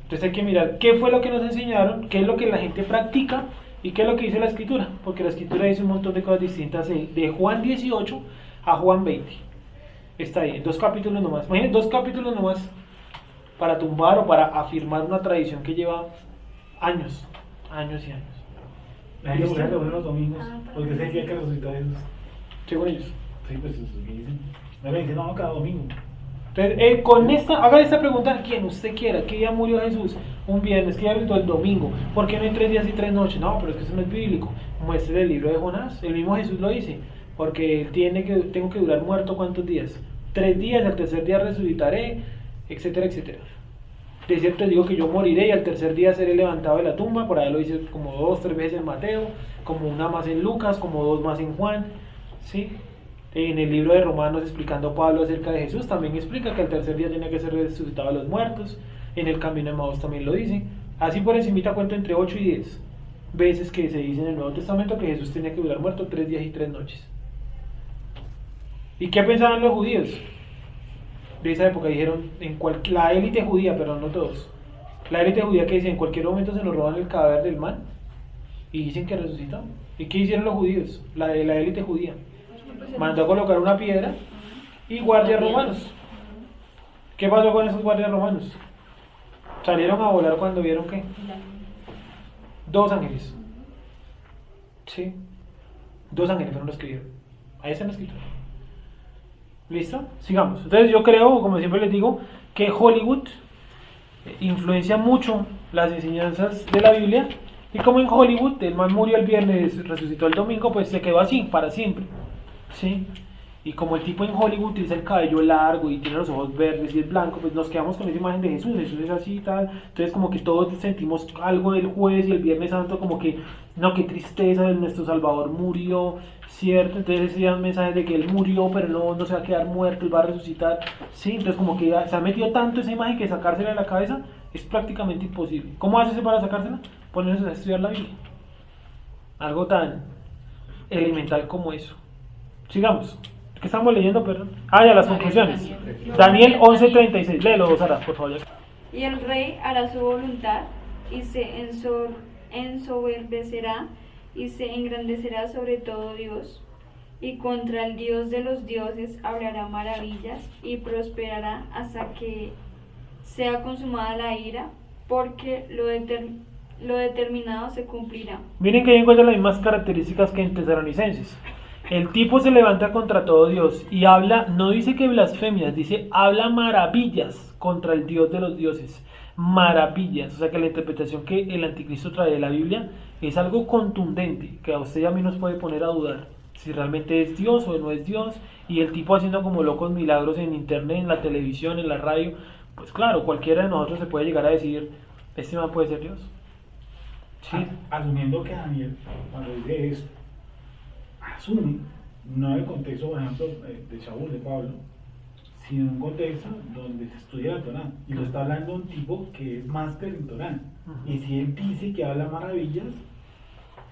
Entonces hay que mirar qué fue lo que nos enseñaron, qué es lo que la gente practica y qué es lo que dice la Escritura. Porque la Escritura dice un montón de cosas distintas de Juan 18 a Juan 20. Está ahí, en 2 capítulos nomás. Imagínense, 2 capítulos nomás para tumbar o para afirmar una tradición que lleva años y años. La gente busca reunir los domingos, porque se decía que resucitó Jesús. Según ellos. Sí, pues eso que dicen. Me dicen, no, cada domingo. Entonces, con haga esta pregunta quien usted quiera. ¿Qué día murió Jesús? Un viernes. ¿Qué día murió el domingo? ¿Por qué no hay 3 días y 3 noches? No, pero es que eso no es bíblico. Muestre el libro de Jonás. El mismo Jesús lo dice. Porque tengo que durar muerto ¿cuántos días? 3 días, al tercer día resucitaré, etcétera, etcétera. De cierto les digo que yo moriré y al tercer día seré levantado de la tumba. Por ahí lo dice como 2, 3 veces en Mateo, como 1 más en Lucas, como 2 más en Juan, ¿sí? En el libro de Romanos, explicando Pablo acerca de Jesús, también explica que al tercer día tiene que ser resucitado a los muertos. En el camino de Emaús también lo dice. Así por encimita cuento entre 8 y 10 veces que se dice en el Nuevo Testamento que Jesús tenía que durar muerto 3 días y 3 noches. ¿Y qué pensaban los judíos de esa época? Dijeron, la élite judía, pero no todos. La élite judía que dice, en cualquier momento se nos roban el cadáver del man y dicen que resucitó. ¿Y qué hicieron los judíos? La élite judía mandó a colocar una piedra y guardias romanos. ¿Qué pasó con esos guardias romanos? Salieron a volar cuando vieron que 2 ángeles. Sí. 2 ángeles fueron los que vieron. Ahí está en la escritura. ¿Listo? Sigamos. Entonces yo creo, como siempre les digo, que Hollywood influencia mucho las enseñanzas de la Biblia. Y como en Hollywood el man murió el viernes, resucitó el domingo, pues se quedó así para siempre. ¿Sí? Y como el tipo en Hollywood utiliza el cabello largo y tiene los ojos verdes y es blanco, pues nos quedamos con esa imagen de Jesús. Jesús es así y tal. Entonces como que todos sentimos algo del jueves y el viernes santo, como que, no, qué tristeza, nuestro Salvador murió, ¿cierto? Entonces ese mensaje de que él murió, pero no se va a quedar muerto, él va a resucitar. Sí, entonces como que se ha metido tanto esa imagen que sacársela de la cabeza es prácticamente imposible. ¿Cómo haces para sacársela? Ponerse a estudiar la Biblia. Algo tan elemental como eso. Sigamos. ¿Qué estamos leyendo, perdón? Ya las conclusiones. Daniel 11:36. Léelo, Sara, por favor. Y el rey hará su voluntad y se ensoberbecerá y se engrandecerá sobre todo Dios, y contra el Dios de los dioses hablará maravillas y prosperará hasta que sea consumada la ira, porque lo determinado se cumplirá. Miren que ahí encuentran las mismas características que en Tesalonicenses. El tipo se levanta contra todo Dios y habla, no dice que blasfemias, dice habla maravillas contra el Dios de los dioses. Maravillas, o sea que la interpretación que el anticristo trae de la Biblia es algo contundente, que a usted y a mí nos puede poner a dudar si realmente es Dios o no es Dios. Y el tipo haciendo como locos milagros en internet, en la televisión, en la radio. Pues claro, cualquiera de nosotros se puede llegar a decir, este man puede ser Dios. Sí. Asumiendo que Daniel, cuando dice eso, asume, no en el contexto, por ejemplo, de Saúl, de Pablo, sino en un contexto donde se estudia la Torá. Y lo está hablando un tipo que es máster en Torá. Y si él dice que habla maravillas,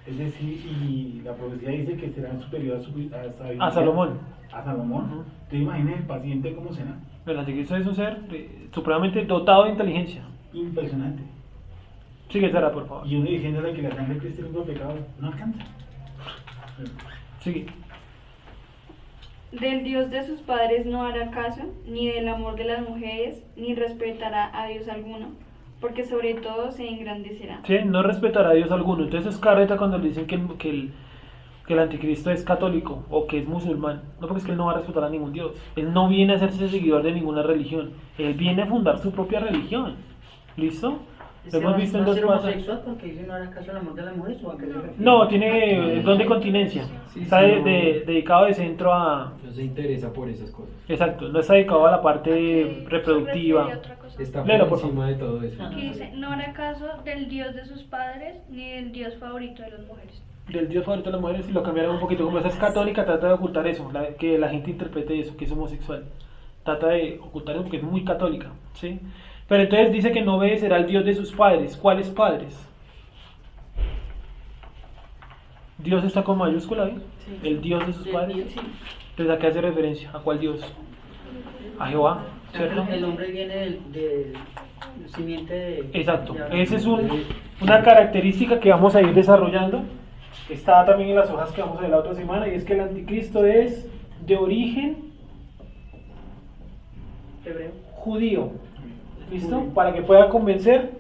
es decir, y la profecía dice que será superior a Salomón. A Salomón. Entonces imagínense el paciente cómo será. El anticristo es un ser supremamente dotado de inteligencia. Impresionante. Sigue, Sara, por favor. Y uno diciéndole que la sangre de Cristo por pecado no alcanza. Sigue. Del Dios de sus padres no hará caso, ni del amor de las mujeres, ni respetará a Dios alguno, porque sobre todo se engrandecerá. Sí, no respetará a Dios alguno. Entonces es careta cuando le dicen que el anticristo es católico o que es musulmán. No, porque es que él no va a respetar a ningún Dios. Él no viene a hacerse seguidor de ninguna religión. Él viene a fundar su propia religión. ¿Listo? Lo hemos visto en dos pasajes. Porque dice no hará caso al amor de las mujeres, ¿o a qué se refiere? No, tiene don de continencia. Está dedicado de centro a... No se interesa por esas cosas. Exacto, no está dedicado a la parte reproductiva. Está por Léelo, por encima de todo eso. Aquí dice, no hará caso del Dios de sus padres ni del Dios favorito de las mujeres. Del Dios favorito de las mujeres, y lo cambiaron un poquito. Como esa es católica, trata de ocultar eso, que la gente interprete eso, que es homosexual. Trata de ocultar eso porque es muy católica, ¿sí? Pero entonces dice que no obedecerá al Dios de sus padres. ¿Cuáles padres? Dios está con mayúscula ahí. Sí. El Dios de sus padres. Sí. Entonces, ¿a qué hace referencia? ¿A cuál Dios? A Jehová, ¿cierto? El hombre viene del simiente de... Exacto. Esa es una característica que vamos a ir desarrollando. Está también en las hojas que vamos a ver la otra semana, y es que el anticristo es de origen hebreo, judío. ¿Listo? Para que pueda convencer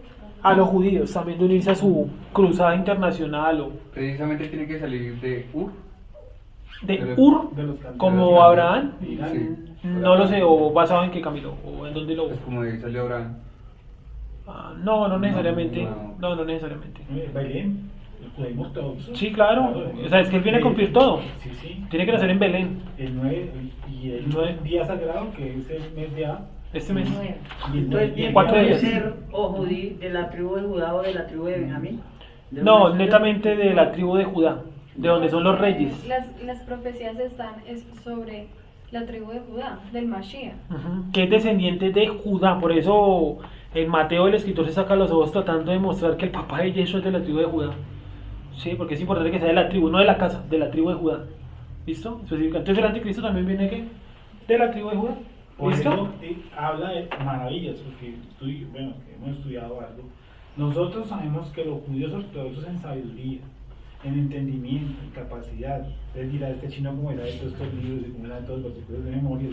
a los judíos también de unirse a su cruzada internacional. Precisamente tiene que salir de Ur. De Ur, como Abraham. Sí. No lo sé, o basado en qué camino, o en dónde lo... Es como de salió Abraham. No necesariamente. No necesariamente. Belén, el judaísmo ortodoxo. Sí, claro. O sea, es que él viene a cumplir todo. Sí. Tiene que nacer en Belén. El 9 y el 9 día sagrado, que es el mes de A. Este mes. Entonces, ¿puede ser o judío de la tribu de Judá o de la tribu de Benjamín? No, netamente de la tribu de Judá, de donde son los reyes. Las profecías están sobre la tribu de Judá, del Mashiach. Que es descendiente de Judá. Por eso en Mateo el escritor se saca los ojos tratando de mostrar que el papá de Yeshua es de la tribu de Judá. Sí, porque es importante que sea de la tribu, no de la casa, de la tribu de Judá. ¿Listo? Entonces el anticristo también viene ¿qué? De la tribu de Judá. Por ¿Listo? eso habla de maravillas, porque hemos estudiado algo. Nosotros sabemos que los judíos ortodoxos en sabiduría, en entendimiento, en capacidad, es decir, a este chino como era de todos estos libros y como era de todos los versículos de memoria,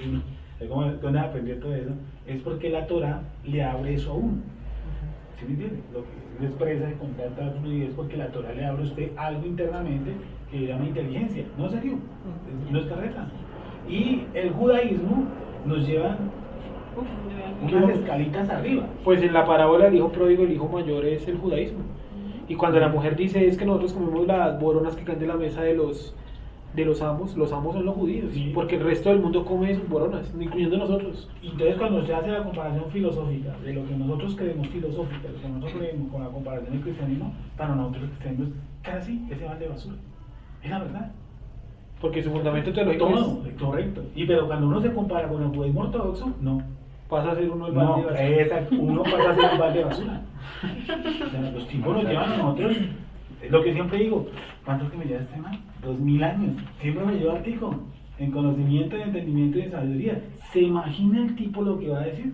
¿dónde aprendió todo eso? Es porque la Torah le abre eso a uno. ¿Sí me entiende? Lo que uno expresa con tanta fluidez porque la Torah le abre a usted algo internamente que le llama inteligencia. No, serio, no es carreta. Y el judaísmo nos lleva unas escalitas arriba. Pues en la parábola del hijo pródigo, el hijo mayor es el judaísmo. Y cuando la mujer dice es que nosotros comemos las boronas que caen de la mesa de los amos son los judíos, Sí. porque el resto del mundo come sus boronas, incluyendo nosotros. Y entonces cuando se hace la comparación filosófica de lo que nosotros creemos filosófica, lo que nosotros creemos con la comparación del cristianismo, para nosotros los cristianos casi ese balde de basura. Es la verdad. Porque su fundamento teológico Todo, correcto. Y pero cuando uno se compara con el judaísmo ortodoxo, no. pasa a ser uno el balde No, de basura. exacto, uno pasa a ser un balde de basura. O sea, los tiempos nos llevan a nosotros, es lo que siempre digo, ¿cuánto que me lleva este man? 2000 años, siempre me lleva al tico, en conocimiento, en entendimiento y en sabiduría. ¿Se imagina el tipo lo que va a decir?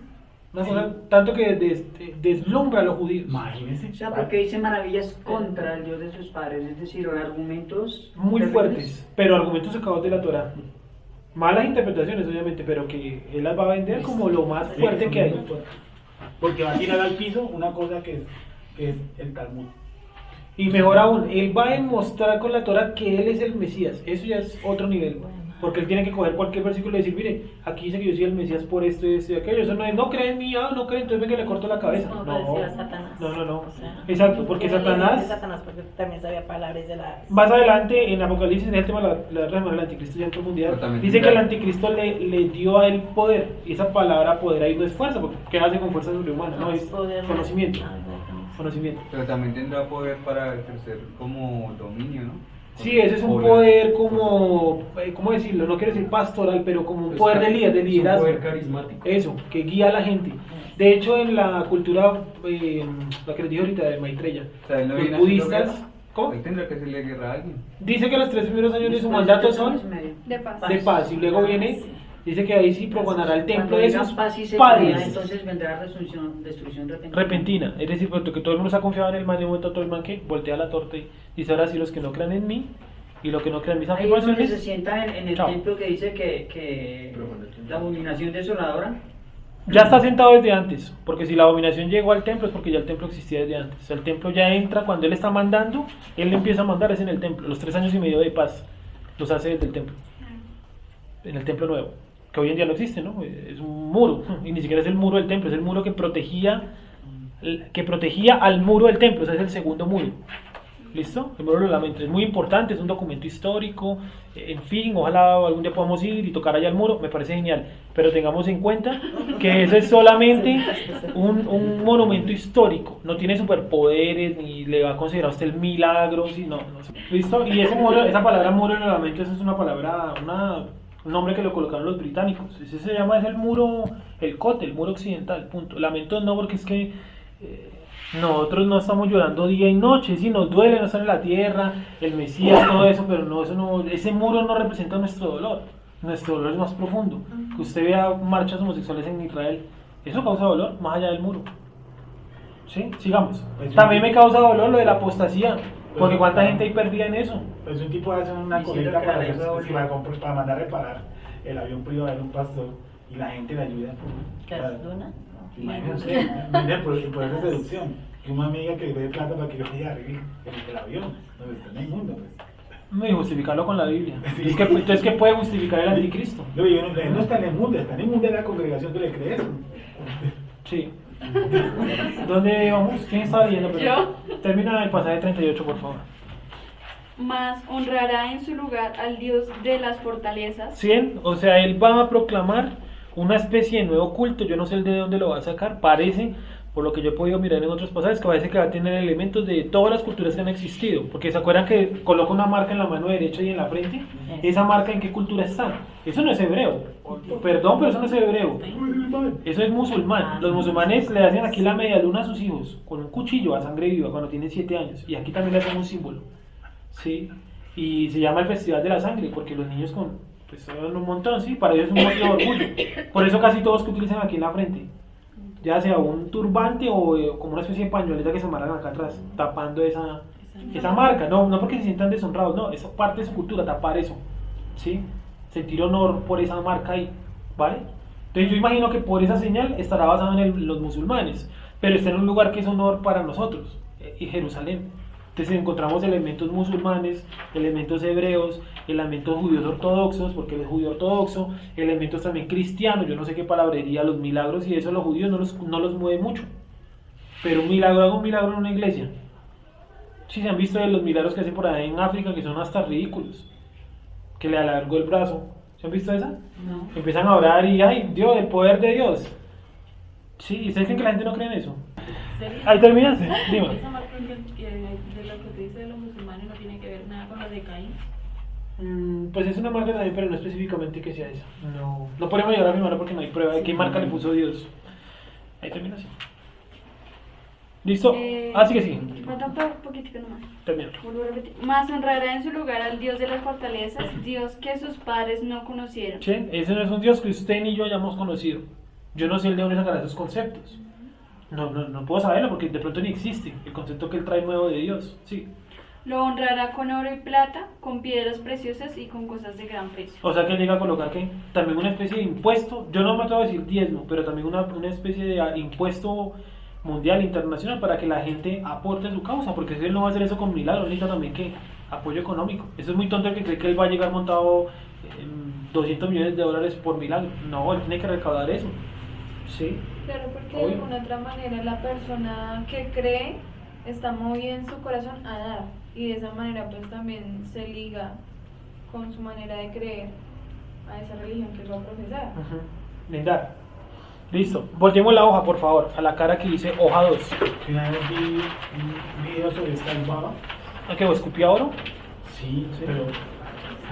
Una cosa, tanto que deslumbra a los judíos. Imagínense. O sea, porque dice maravillas contra el Dios de sus padres, es decir, argumentos Muy terribles. fuertes, pero argumentos sacados de la Torah. Malas interpretaciones, obviamente, pero que él las va a vender como lo más fuerte Sí, que hay. muy fuerte. Porque va a tirar al piso una cosa que es el Talmud. Y mejor aún, él va a demostrar con la Torah que él es el Mesías. Eso ya es otro nivel. Porque él tiene que coger cualquier versículo y decir, mire, aquí dice que yo soy el Mesías por esto y esto y aquello. Eso no es, no cree en mí, no cree, entonces venga, le corto la cabeza. Como No, decía Satanás. no. O sea, Exacto, porque era el líder de Satanás, Satanás, porque también sabía palabras de la... más adelante en Apocalipsis, en el tema de la reforma del anticristo y el mundial, Pero también dice que tendrá- el anticristo le dio a él poder. Y esa palabra poder ahí no es fuerza, porque ¿qué hace con fuerza sobrehumana? No, es poder, conocimiento. no. Conocimiento. Pero también tendrá poder para ejercer como dominio, ¿no? Sí, ese es un poder como, ¿cómo decirlo? No quiero decir pastoral, pero como un poder de líder, de Es un liderazgo. poder carismático. Eso, que guía a la gente. De hecho, en la cultura, la que les dije ahorita de Maitreya, O sea, él no los viene haciendo budistas, guerra. ¿cómo? Él tendrá que hacerle guerra a alguien. Dice que los 3 primeros años de su Después mandato de son 3 años y medio. De paz. de paz, y luego viene, dice que ahí sí profanará el templo Cuando de diga sus paz y seguridad, padres. entonces vendrá destrucción repentina. Repentina, es decir, porque todo el mundo se ha confiado en el man, de momento todo el man que voltea la torta y dice ahora sí los que no crean en mí y los que no crean en mis Ahí es donde se afirmaciones. sienta en el Chao. templo que dice que la abominación desoladora. Ya está sentado desde antes, porque si la abominación llegó al templo es porque ya el templo existía desde antes. O sea, el templo ya entra cuando él está mandando, él empieza a mandar es en el templo. Los 3 años y medio de paz los hace desde el templo, en el templo nuevo, que hoy en día no existe, ¿no? Es un muro, y ni siquiera es el muro del templo, es el muro que protegía al muro del templo, o sea, es el segundo muro. ¿Listo? El muro de los lamentos es muy importante, es un documento histórico, en fin, ojalá algún día podamos ir y tocar allá el muro, me parece genial, pero tengamos en cuenta que eso es solamente un monumento histórico, no tiene superpoderes, ni le va a considerar a usted el milagro, ¿listo? Y ese muro, esa palabra muro de los lamentos es una palabra, un nombre que lo colocaron los británicos, ese se llama, es el muro, el cote, el muro occidental, punto. Lamentos no, porque es que nosotros no estamos llorando día y noche, sí, nos duele, no estar en la tierra, el Mesías, todo eso, pero no, ese muro no representa nuestro dolor es más profundo. Que usted vea marchas homosexuales en Israel, eso causa dolor, más allá del muro. ¿Sí? Sigamos. Pues También me causa dolor lo de la apostasía, porque cuánta gente hay perdida en eso. Pues un tipo hace una Diciendo colecta que para, la ley fue abolida. para mandar a reparar el avión privado de un pastor y la gente le ayuda. ¿Qué es Luna? Imagínense, mira el poder de seducción. Que una amiga que le dé plata para que yo vaya arriba el avión, donde está en el mundo. Pues. Y justificarlo con la Biblia. Entonces, ¿qué puede justificar el anticristo? No, no está en el mundo, está en el mundo de la congregación que le cree eso. Sí. ¿Dónde vamos? ¿Quién está leyendo? Yo. Termina el pasaje 38, por favor. Mas honrará en su lugar al Dios de las fortalezas. 100, o sea, él va a proclamar una especie de nuevo culto, yo no sé el de dónde lo va a sacar, parece, por lo que yo he podido mirar en otros pasajes, que parece que va a tener elementos de todas las culturas que han existido, porque se acuerdan que coloca una marca en la mano derecha y en la frente, esa marca en qué cultura está, eso no es hebreo, perdón, pero eso no es hebreo, eso es musulmán. Los musulmanes le hacen aquí la media luna a sus hijos, con un cuchillo a sangre viva cuando tienen 7 años, y aquí también le hacen un símbolo, ¿sí? Y se llama el Festival de la Sangre, porque los niños pues son un montón, sí, para ellos es un motivo de orgullo. Por eso casi todos que utilizan aquí en la frente, ya sea un turbante o como una especie de pañoleta que se amarran acá atrás, tapando esa marca, no porque se sientan deshonrados, no, es parte de su cultura, tapar eso, ¿sí? Sentir honor por esa marca ahí, ¿vale? Entonces yo imagino que por esa señal estará basado en los musulmanes. pero está en un lugar que es honor para nosotros, y Jerusalén. Entonces encontramos elementos musulmanes, elementos hebreos, elementos judíos ortodoxos, porque él es judío ortodoxo, elementos también cristianos, yo no sé qué palabrería, los milagros y eso los judíos no los mueve mucho. Pero hago un milagro en una iglesia. Sí, se han visto de los milagros que hacen por ahí en África, que son hasta ridículos. Que le alargó el brazo. ¿Se han visto esa? No. Empiezan a orar y, ay, Dios, el poder de Dios. Sí, ¿y ustedes creen que la gente no cree en eso? ¿Serio? Ahí terminaste, dime. Esa marca de lo que te dice de los musulmanes no tiene que ver nada con la de Caín. Pues es una marca también, pero no específicamente que sea esa. No podemos llegar a mi mano porque no hay prueba de qué marca le puso Dios. Ahí termina así. ¿Listo? Sigue. Falta un poquitico nomás. Termina. Vuelvo a repetir. Mas honrará en su lugar al Dios de las fortalezas, Dios que sus padres no conocieron. Sí, ese no es un Dios que usted ni yo hayamos conocido. Yo no sé de dónde sacará esos conceptos. No puedo saberlo porque de pronto ni existe el concepto que él trae nuevo de Dios. Sí. Lo honrará con oro y plata, con piedras preciosas y con cosas de gran precio. O sea que él llega a colocar que también una especie de impuesto, yo no me atrevo a decir diezmo, pero también una especie de impuesto mundial, internacional, para que la gente aporte su causa, porque si él no va a hacer eso con milagros, necesita también que apoyo económico. Eso es muy tonto el que cree que él va a llegar montado en $200 millones por milagro. No, él tiene que recaudar eso. Sí. Claro, porque de alguna otra manera la persona que cree está moviendo su corazón a dar, y de esa manera pues también se liga con su manera de creer a esa religión que él va a profesar. Lindar. Listo. Volteemos la hoja, por favor, a la cara que dice hoja 2. Una vez vi un video sobre esta baba. ¿A qué? ¿Escupía oro? Sí, pero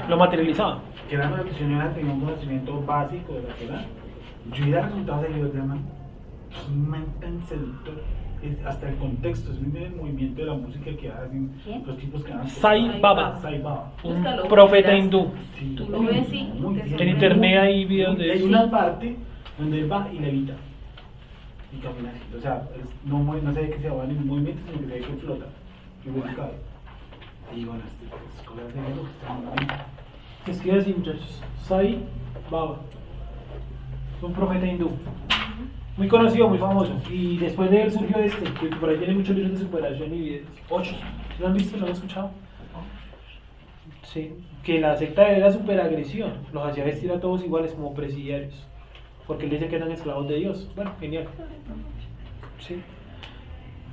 Lo materializaba. que era una señora tenía un conocimiento básico de la que era. Yo vi los resultados de ellos, man tan seductor. Hasta el contexto, es el movimiento de la música que hacen los tipos que hacen. Sai Baba, un Búscalo, profeta verás. hindú. Sí, Tú lo ves y muy te bien. En internet hay videos de Hay eso. una parte donde él va y levita y camina así. O sea, no se ve que se va en ningún movimiento, sino que se ve que flota y vuelve cabe. Y bueno, estas cosas de eso están Escribe así, muchachos. Sai Baba. Es un profeta hindú. Muy conocido, muy famoso. Y después de él surgió que por ahí tiene muchos libros de superación y videos. 8. ¿Lo han visto? ¿Lo han escuchado? Sí. Que la secta era superagresión. Los hacía vestir a todos iguales como presidiarios. Porque él dice que eran esclavos de Dios. Bueno, genial. Sí.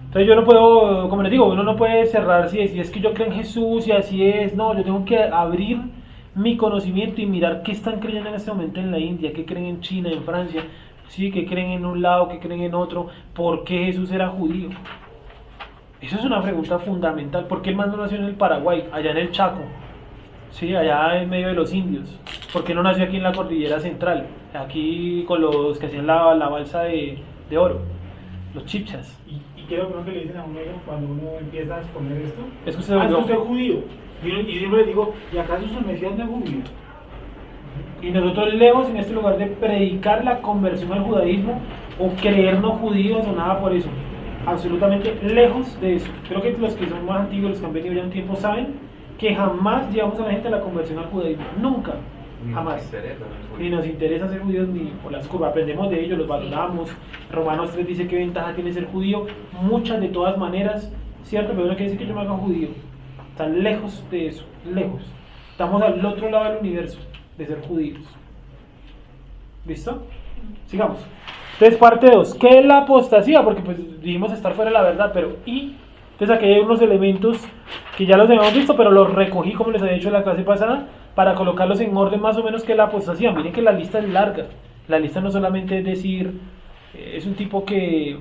Entonces yo no puedo, como les digo, uno no puede cerrar si es que yo creo en Jesús y así es. No, yo tengo que abrir mi conocimiento y mirar qué están creyendo en este momento en la India, qué creen en China, en Francia. Sí, que creen en un lado, que creen en otro, ¿por qué Jesús era judío? Eso es una pregunta fundamental. ¿Por qué el man no nació en el Paraguay, allá en el Chaco? Sí, allá en medio de los indios. ¿Por qué no nació aquí en la cordillera central? Aquí con los que hacían la balsa de oro, los chipchas. ¿Y qué es lo primero que le dicen a uno cuando uno empieza a exponer esto? Es que usted usted es judío. Y siempre le digo, ¿y acaso su Mesías no es judío? Y nosotros lejos en este lugar de predicar la conversión al judaísmo o creernos judíos o nada por eso. Absolutamente lejos de eso. Creo que los que son más antiguos, los que han venido ya un tiempo, saben que jamás llevamos a la gente a la conversión al judaísmo. Nunca. Jamás. Ni nos interesa ser judíos ni por las curvas. Aprendemos de ellos, los valoramos. Romanos 3 dice qué ventaja tiene ser judío. Muchas de todas maneras, cierto, pero no quiere decir que yo me haga judío. Están lejos de eso, lejos. Estamos al otro lado del universo de ser judíos. ¿Listo? Sigamos. Entonces, parte 2. ¿Qué es la apostasía? Porque pues dijimos estar fuera de la verdad, pero entonces aquí hay unos elementos que ya los habíamos visto, pero los recogí como les había dicho en la clase pasada para colocarlos en orden más o menos que la apostasía. Miren que la lista es larga. La lista no solamente es decir, es un tipo que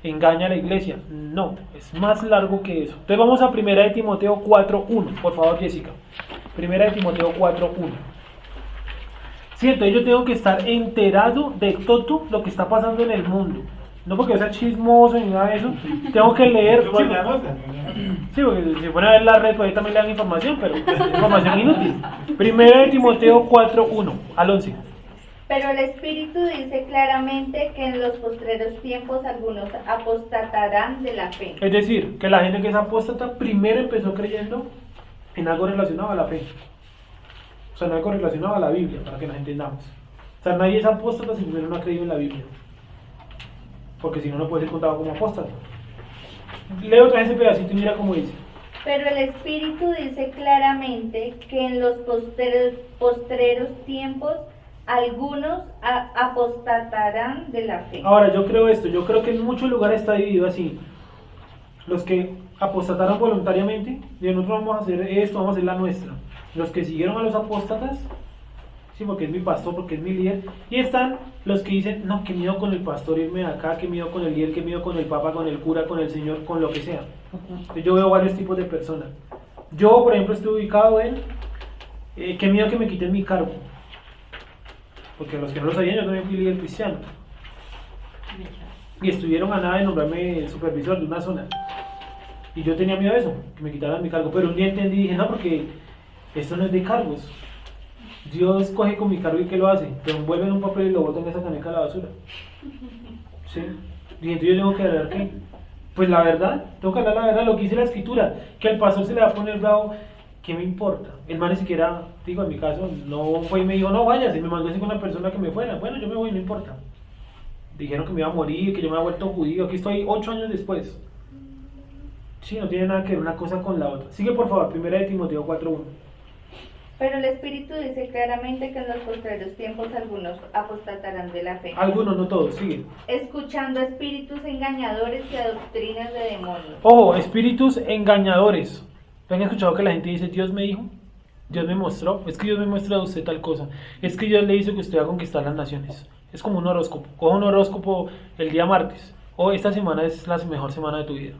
engaña a la iglesia. No, es más largo que eso. Entonces vamos a 1 de Timoteo 4.1. Por favor, Jessica. 1 de Timoteo 4.1. Sí, entonces yo tengo que estar enterado de todo lo que está pasando en el mundo. No porque yo sea chismoso ni nada de eso. Tengo que leer. Sí, porque si pone a ver la red, pues ahí también le dan información, pero es información inútil. 1 de Timoteo 4.1 al 11. Pero el Espíritu dice claramente que en los postreros tiempos algunos apostatarán de la fe. Es decir, que la gente que es apóstata primero empezó creyendo en algo relacionado a la fe. O sea, en algo relacionado a la Biblia, para que nos entendamos. O sea, nadie es apóstata si primero no ha creído en la Biblia. porque si no, no puede ser contado como apóstata. Leo otra vez ese pedacito y mira cómo dice. Pero el Espíritu dice claramente que en los postreros tiempos algunos apostatarán de la fe. Ahora, yo creo esto, yo creo que en muchos lugares está dividido así. Los que apostataron voluntariamente, y nosotros vamos a hacer esto, vamos a hacer la nuestra. Los que siguieron a los apóstatas, sí, porque es mi pastor, porque es mi líder. Y están los que dicen, no, que miedo con el pastor irme de acá, que miedo con el líder, que miedo con el papa, con el cura, con el señor, con lo que sea. Entonces, yo veo varios tipos de personas. Yo, por ejemplo, estoy ubicado en, que miedo que me quiten mi cargo. Porque los que no lo sabían, yo también fui líder cristiano. Y estuvieron a nada de nombrarme supervisor de una zona. Y yo tenía miedo de eso, que me quitaran mi cargo. Pero un día entendí y dije, no, porque esto no es de cargos. Dios coge con mi cargo y ¿qué lo hace? Te envuelve en un papel y lo bota en esa caneca a la basura. ¿Sí? Y entonces yo tengo que hablar que, pues la verdad, tengo que hablar la verdad, lo que dice la escritura, que al pastor se le va a poner bravo, ¿qué me importa? El man ni siquiera, digo, en mi caso, no fue y me dijo, no vayas, y me mandó a decir con una persona que me fuera. Bueno, yo me voy, no importa. Dijeron que me iba a morir, que yo me había vuelto judío, aquí estoy 8 años después. Sí, no tiene nada que ver una cosa con la otra. Sigue por favor, 1 de Timoteo 4:1. Pero el Espíritu dice claramente que en los postreros tiempos algunos apostatarán de la fe. Algunos, no todos, sigue. Escuchando a espíritus engañadores y a doctrinas de demonios. Ojo, espíritus engañadores. ¿Han escuchado que la gente dice, Dios me dijo? Dios me mostró. Es que Dios me muestra a usted tal cosa. Es que Dios le dice que usted va a conquistar las naciones. Es como un horóscopo. Coja un horóscopo el día martes. O esta semana es la mejor semana de tu vida.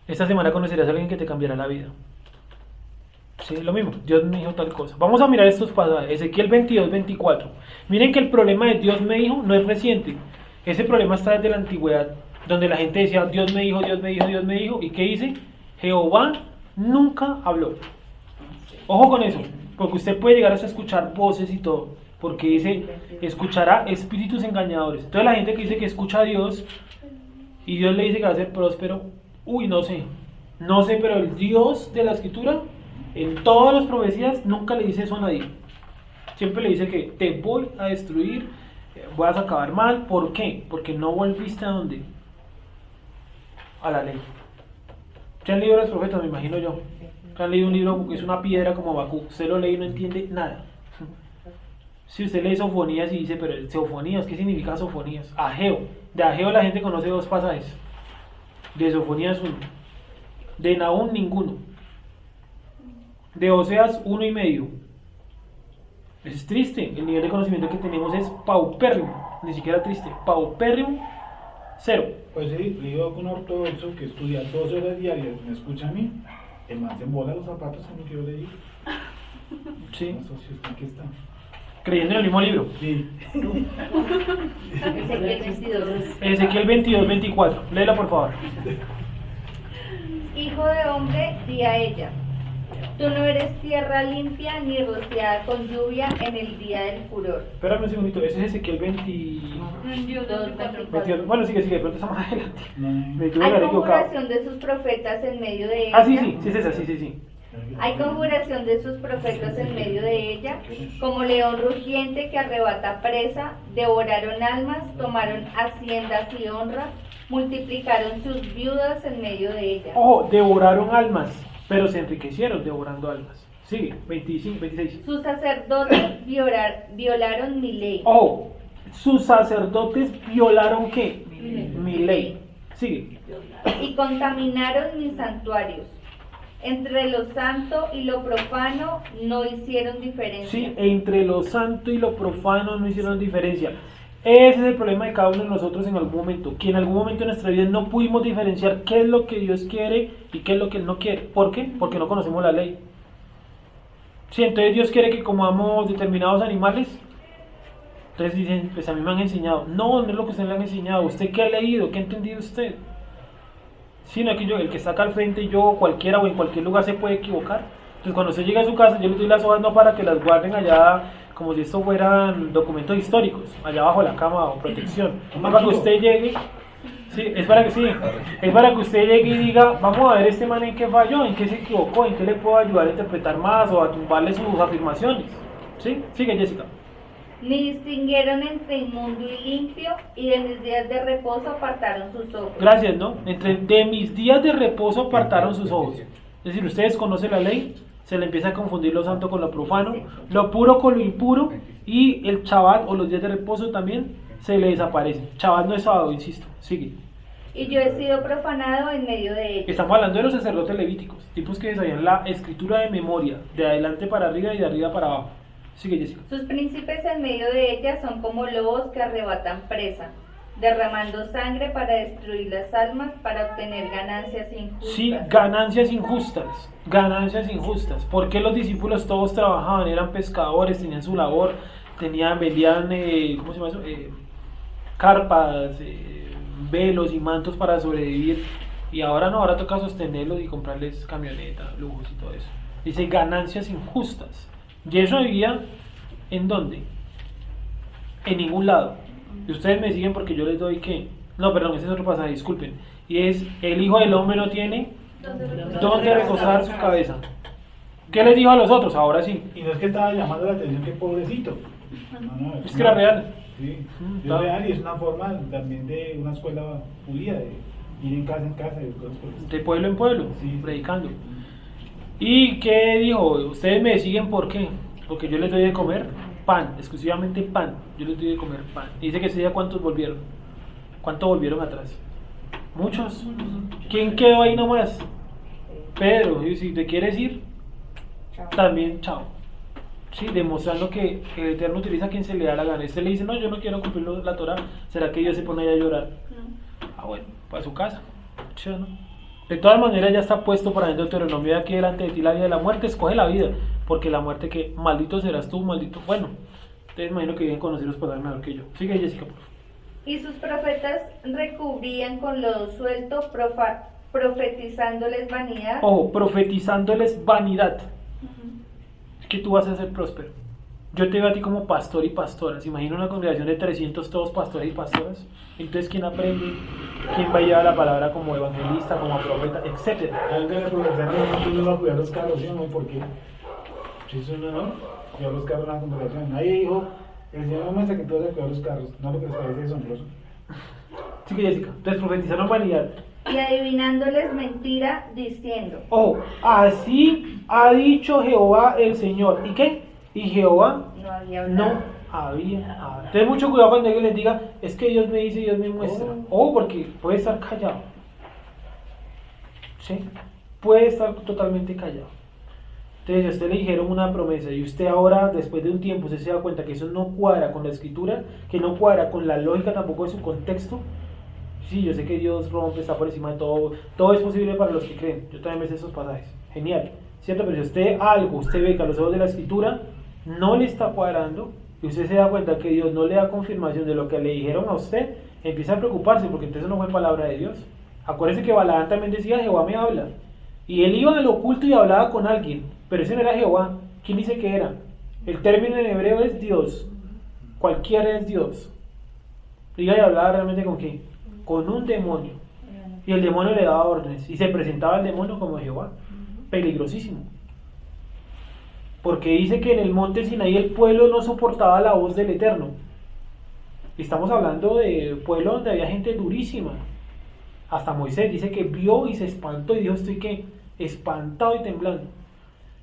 Esta semana conocerás a alguien que te cambiará la vida. Sí, lo mismo, Dios me dijo tal cosa. Vamos a mirar estos pasajes, Ezequiel 22:24. Miren que el problema de Dios me dijo no es reciente. Ese problema está desde la antigüedad, donde la gente decía, Dios me dijo, Dios me dijo, Dios me dijo. ¿Y qué dice? Jehová nunca habló. Ojo con eso, porque usted puede llegar hasta escuchar voces y todo, porque dice, escuchará espíritus engañadores. Entonces la gente que dice que escucha a Dios, y Dios le dice que va a ser próspero, uy, no sé, pero el Dios de la escritura, en todas las profecías, nunca le dice eso a nadie. Siempre le dice que te voy a destruir, vas a acabar mal. ¿Por qué? Porque no volviste a dónde? A la ley. ¿Se han leído los profetas? Me imagino yo. ¿Se han leído un libro que es una piedra como Habacuc? Usted lo lee y no entiende nada. Si usted lee Sofonías y dice, pero Sofonías, ¿qué significa Sofonías? Ageo. De Ageo la gente conoce 2 pasajes. De Sofonías 1. De Nahum ninguno. De Oseas 1,5. Es triste, el nivel de conocimiento que tenemos es paupérrimo, ni siquiera triste, paupérrimo, 0. Pues sí, le digo con un ortodoxo que estudia 2 horas diarias, me escucha a mí, el man se embola los zapatos como quiero le digo. Sí. No sé si usted aquí está. Creyendo en el mismo libro. Sí. Ezequiel 22:24. Léela por favor. Hijo de hombre, di a ella, tú no eres tierra limpia ni rociada con lluvia en el día del furor. Espérame un segundito, ese es Ezequiel 22. Bueno, sigue, de pronto estamos adelante. Me equivoqué, Hay equivocado. conjuración de sus profetas en medio de ella. Ah, sí, es esa, sí. Hay conjuración de sus profetas en medio de ella, como león rugiente que arrebata presa, devoraron almas, tomaron haciendas y honra, multiplicaron sus viudas en medio de ella. Ojo, devoraron almas, pero se enriquecieron devorando almas. Sigue, 26. Sus sacerdotes violaron mi ley. Ojo, sus sacerdotes violaron ¿qué? Mi ley. Sigue. Y contaminaron mis santuarios. Entre lo santo y lo profano no hicieron diferencia. Sí, entre lo santo y lo profano no hicieron diferencia. Ese es el problema de cada uno de nosotros en algún momento, que en algún momento de nuestra vida no pudimos diferenciar qué es lo que Dios quiere y qué es lo que Él no quiere. ¿Por qué? Porque no conocemos la ley. Sí, entonces Dios quiere que comamos determinados animales. Entonces dicen, pues a mí me han enseñado. No, no es lo que usted le han enseñado. ¿Usted qué ha leído? ¿Qué ha entendido usted? Sino que el que está acá al frente, yo, cualquiera o en cualquier lugar se puede equivocar. Entonces cuando usted llega a su casa, yo le doy las hojas no para que las guarden allá, como si esto fueran documentos históricos, allá abajo de la cama o protección. Es para que usted llegue, es para que usted llegue y diga, vamos a ver este man en qué falló, en qué se equivocó, en qué le puedo ayudar a interpretar más o a tumbarle sus afirmaciones. ¿Sí? Sigue, Jessica. Ni distinguieron entre inmundo y limpio, y de mis días de reposo apartaron sus ojos. Gracias, ¿no? De mis días de reposo apartaron sus ojos. Es decir, ustedes conocen la ley, se le empieza a confundir lo santo con lo profano, lo puro con lo impuro, y el Shabbat o los días de reposo también se le desaparecen. Shabbat no es sábado, insisto. Sigue. Y yo he sido profanado en medio de ellos. Estamos hablando de los sacerdotes levíticos, tipos que sabían la escritura de memoria, de adelante para arriba y de arriba para abajo. Sigue, Jessica. Sus príncipes en medio de ellas son como lobos que arrebatan presa, derramando sangre para destruir las almas, para obtener ganancias injustas. Sí, ganancias injustas, ganancias injustas. ¿Por qué los discípulos todos trabajaban? Eran pescadores, tenían su labor, vendían, ¿cómo se llama eso? Carpas, velos y mantos para sobrevivir. Y ahora no, ahora toca sostenerlos y comprarles camionetas, lujos y todo eso. Dice ganancias injustas. Y eso vivía, ¿en dónde? En ningún lado. Y ustedes me siguen porque yo les doy que... No, perdón, ese es otro pasaje, disculpen. Y es, el Hijo del Hombre no tiene dónde recostar su cabeza. ¿Qué les dijo a los otros? Ahora sí. Y no es que estaba llamando la atención que pobrecito. No, Es que era real. Sí, es real y es una forma también de una escuela judía, de ir en casa y cosas por eso. De pueblo en pueblo, Sí. predicando. ¿Y qué dijo? Ustedes me siguen ¿por qué? Porque yo les doy de comer pan, exclusivamente pan. Yo les doy de comer pan. Y dice que ese día ¿cuántos volvieron? ¿Cuántos volvieron atrás? Muchos. ¿Quién quedó ahí nomás? Pedro. Y si te quieres ir, también chao. Sí, demostrando que el Eterno utiliza a quien se le da la gana. Este le dice, no, yo no quiero cumplir la Torah. ¿Será que Dios se pone ahí a llorar? Ah, bueno, para su casa. ¿Sí o no? De todas maneras ya está puesto para dentro de Deuteronomio, aquí delante de ti la vida y la muerte, escoge la vida, porque la muerte que maldito serás tú, maldito. Bueno, ustedes imagino que deben conocer los pasajes mejor que yo. Sigue, Jessica, por favor. Y sus profetas recubrían con lodo suelto, profetizándoles vanidad. Ojo, profetizándoles vanidad. Que tú vas a ser próspero. Yo te veo a ti como pastor y pastora. ¿Se imagina una congregación de 300 todos pastores y pastoras? Entonces, ¿quién aprende? ¿Quién va a llevar la palabra como evangelista, como profeta, etcétera? Alguien le preguntaron, ¿quién va a cuidar los carros? ¿Sí o no? ¿Y por qué? Si es uno, ¿no? Cuidar los carros en la congregación. Nadie dijo, el Señor no muestra que tú vas a cuidar los carros. No, porque les parece asombroso. Sigue, Jessica. Entonces, profetizaron vanidad. Y adivinándoles mentira, diciendo. Oh, así ha dicho Jehová el Señor. ¿Y qué? Y Jehová No había hablado. no había hablado. Entonces mucho cuidado cuando alguien les diga, es que Dios me dice, Dios me muestra. Porque puede estar callado. ¿Sí? Puede estar totalmente callado. Entonces, a usted le dijeron una promesa y usted ahora, después de un tiempo, usted se da cuenta que eso no cuadra con la escritura, que no cuadra con la lógica tampoco de su contexto. Sí, yo sé que Dios rompe, está por encima de todo. Todo es posible para los que creen. Yo también me sé esos pasajes. Genial. ¿Cierto? Pero si usted ve que a los ojos de la escritura no le está cuadrando y usted se da cuenta que Dios no le da confirmación de lo que le dijeron a usted, empieza a preocuparse porque entonces no fue palabra de Dios. Acuérdense que Balaam también decía, Jehová me habla. Y él iba al oculto y hablaba con alguien, pero ese no era Jehová. ¿Quién dice que era? El término en hebreo es Dios. Cualquiera es Dios. Diga, y hablaba realmente con quién? Con un demonio. Y el demonio le daba órdenes. Y se presentaba el demonio como Jehová. Peligrosísimo. Porque dice que en el monte Sinaí el pueblo no soportaba la voz del Eterno. Y estamos hablando de pueblo donde había gente durísima. Hasta Moisés dice que vio y se espantó y dijo, estoy que espantado y temblando.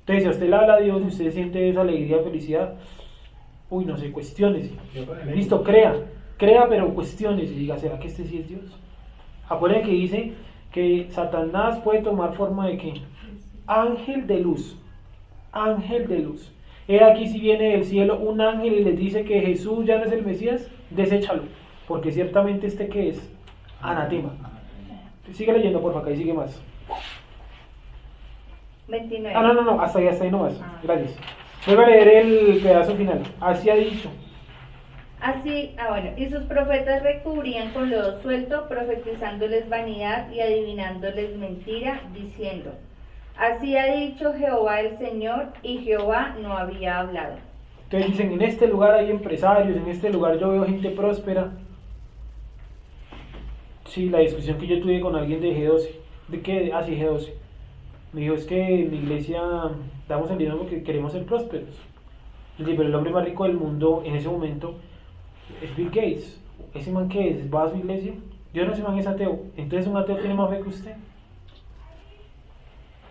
Entonces, si a usted le habla a Dios y usted siente esa alegría, felicidad, uy, no sé, cuestiones. Listo, crea, pero cuestiones y diga, ¿será que este sí es Dios? Acuérdense que dice que Satanás puede tomar forma de ¿qué? Ángel de luz. Ángel de luz. Aquí si viene del cielo un ángel y les dice que Jesús ya no es el Mesías, deséchalo, porque ciertamente este que es anatema. Sigue leyendo, por favor, y sigue más. 29. No, hasta ahí nomás. Gracias. Voy a leer el pedazo final. Así ha dicho. Así, bueno, y sus profetas recubrían con lodo suelto, profetizándoles vanidad y adivinándoles mentira, diciendo, así ha dicho Jehová el Señor, y Jehová no había hablado. Entonces dicen, en este lugar hay empresarios, en este lugar yo veo gente próspera. Sí, la discusión que yo tuve con alguien de G12. ¿De qué? Sí, G12. Me dijo, es que en la iglesia damos el dinero porque queremos ser prósperos. Pero el hombre más rico del mundo en ese momento es Bill Gates. Ese man que es, va a su iglesia. Yo no, ese man es ateo. Entonces un ateo tiene más fe que usted.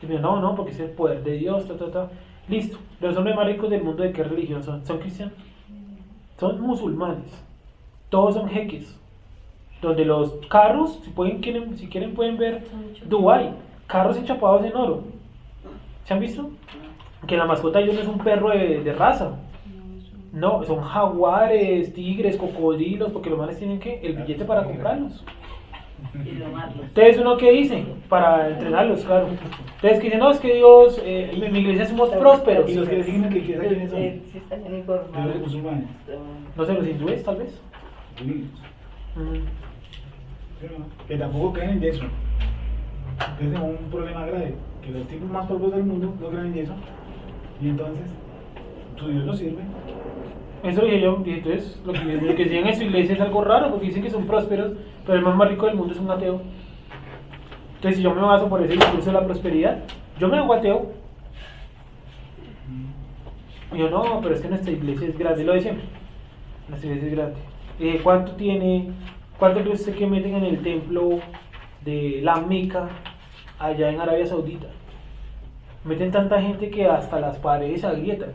Y me no, porque es el poder de Dios, Listo. Los hombres más ricos del mundo, ¿de qué religión son? ¿Son cristianos? Son musulmanes. Todos son jeques. Donde los carros, si quieren pueden ver Dubái. Carros enchapados en oro. ¿Se han visto? Que la mascota de ellos no es un perro de raza. No, son jaguares, tigres, cocodrilos, porque los manes tienen el billete para comprarlos. Entonces, ¿uno qué dice? Para entrenarlos, claro. Entonces, que dicen, no, es que Dios, en mi iglesia somos prósperos. ¿Y los que siguen en riqueza quiénes son? Sí, están bien informados. Los musulmanes. No sé, los hindúes, tal vez. Que tampoco creen en eso. Entonces es un problema grave, que los tipos más pobres del mundo no creen en eso. Y entonces, su Dios no sirve. Eso dije yo, dije, entonces, lo que siguen en su iglesia es algo raro, porque dicen que son prósperos, pero el más rico del mundo es un ateo. Entonces, si yo me baso por ese discurso de la prosperidad, yo me hago ateo. Y yo, no, pero es que nuestra iglesia es grande, lo de siempre. Nuestra iglesia es grande. ¿Cuánto cree usted que meten en el templo de la Meca, allá en Arabia Saudita? Meten tanta gente que hasta las paredes se agrietan.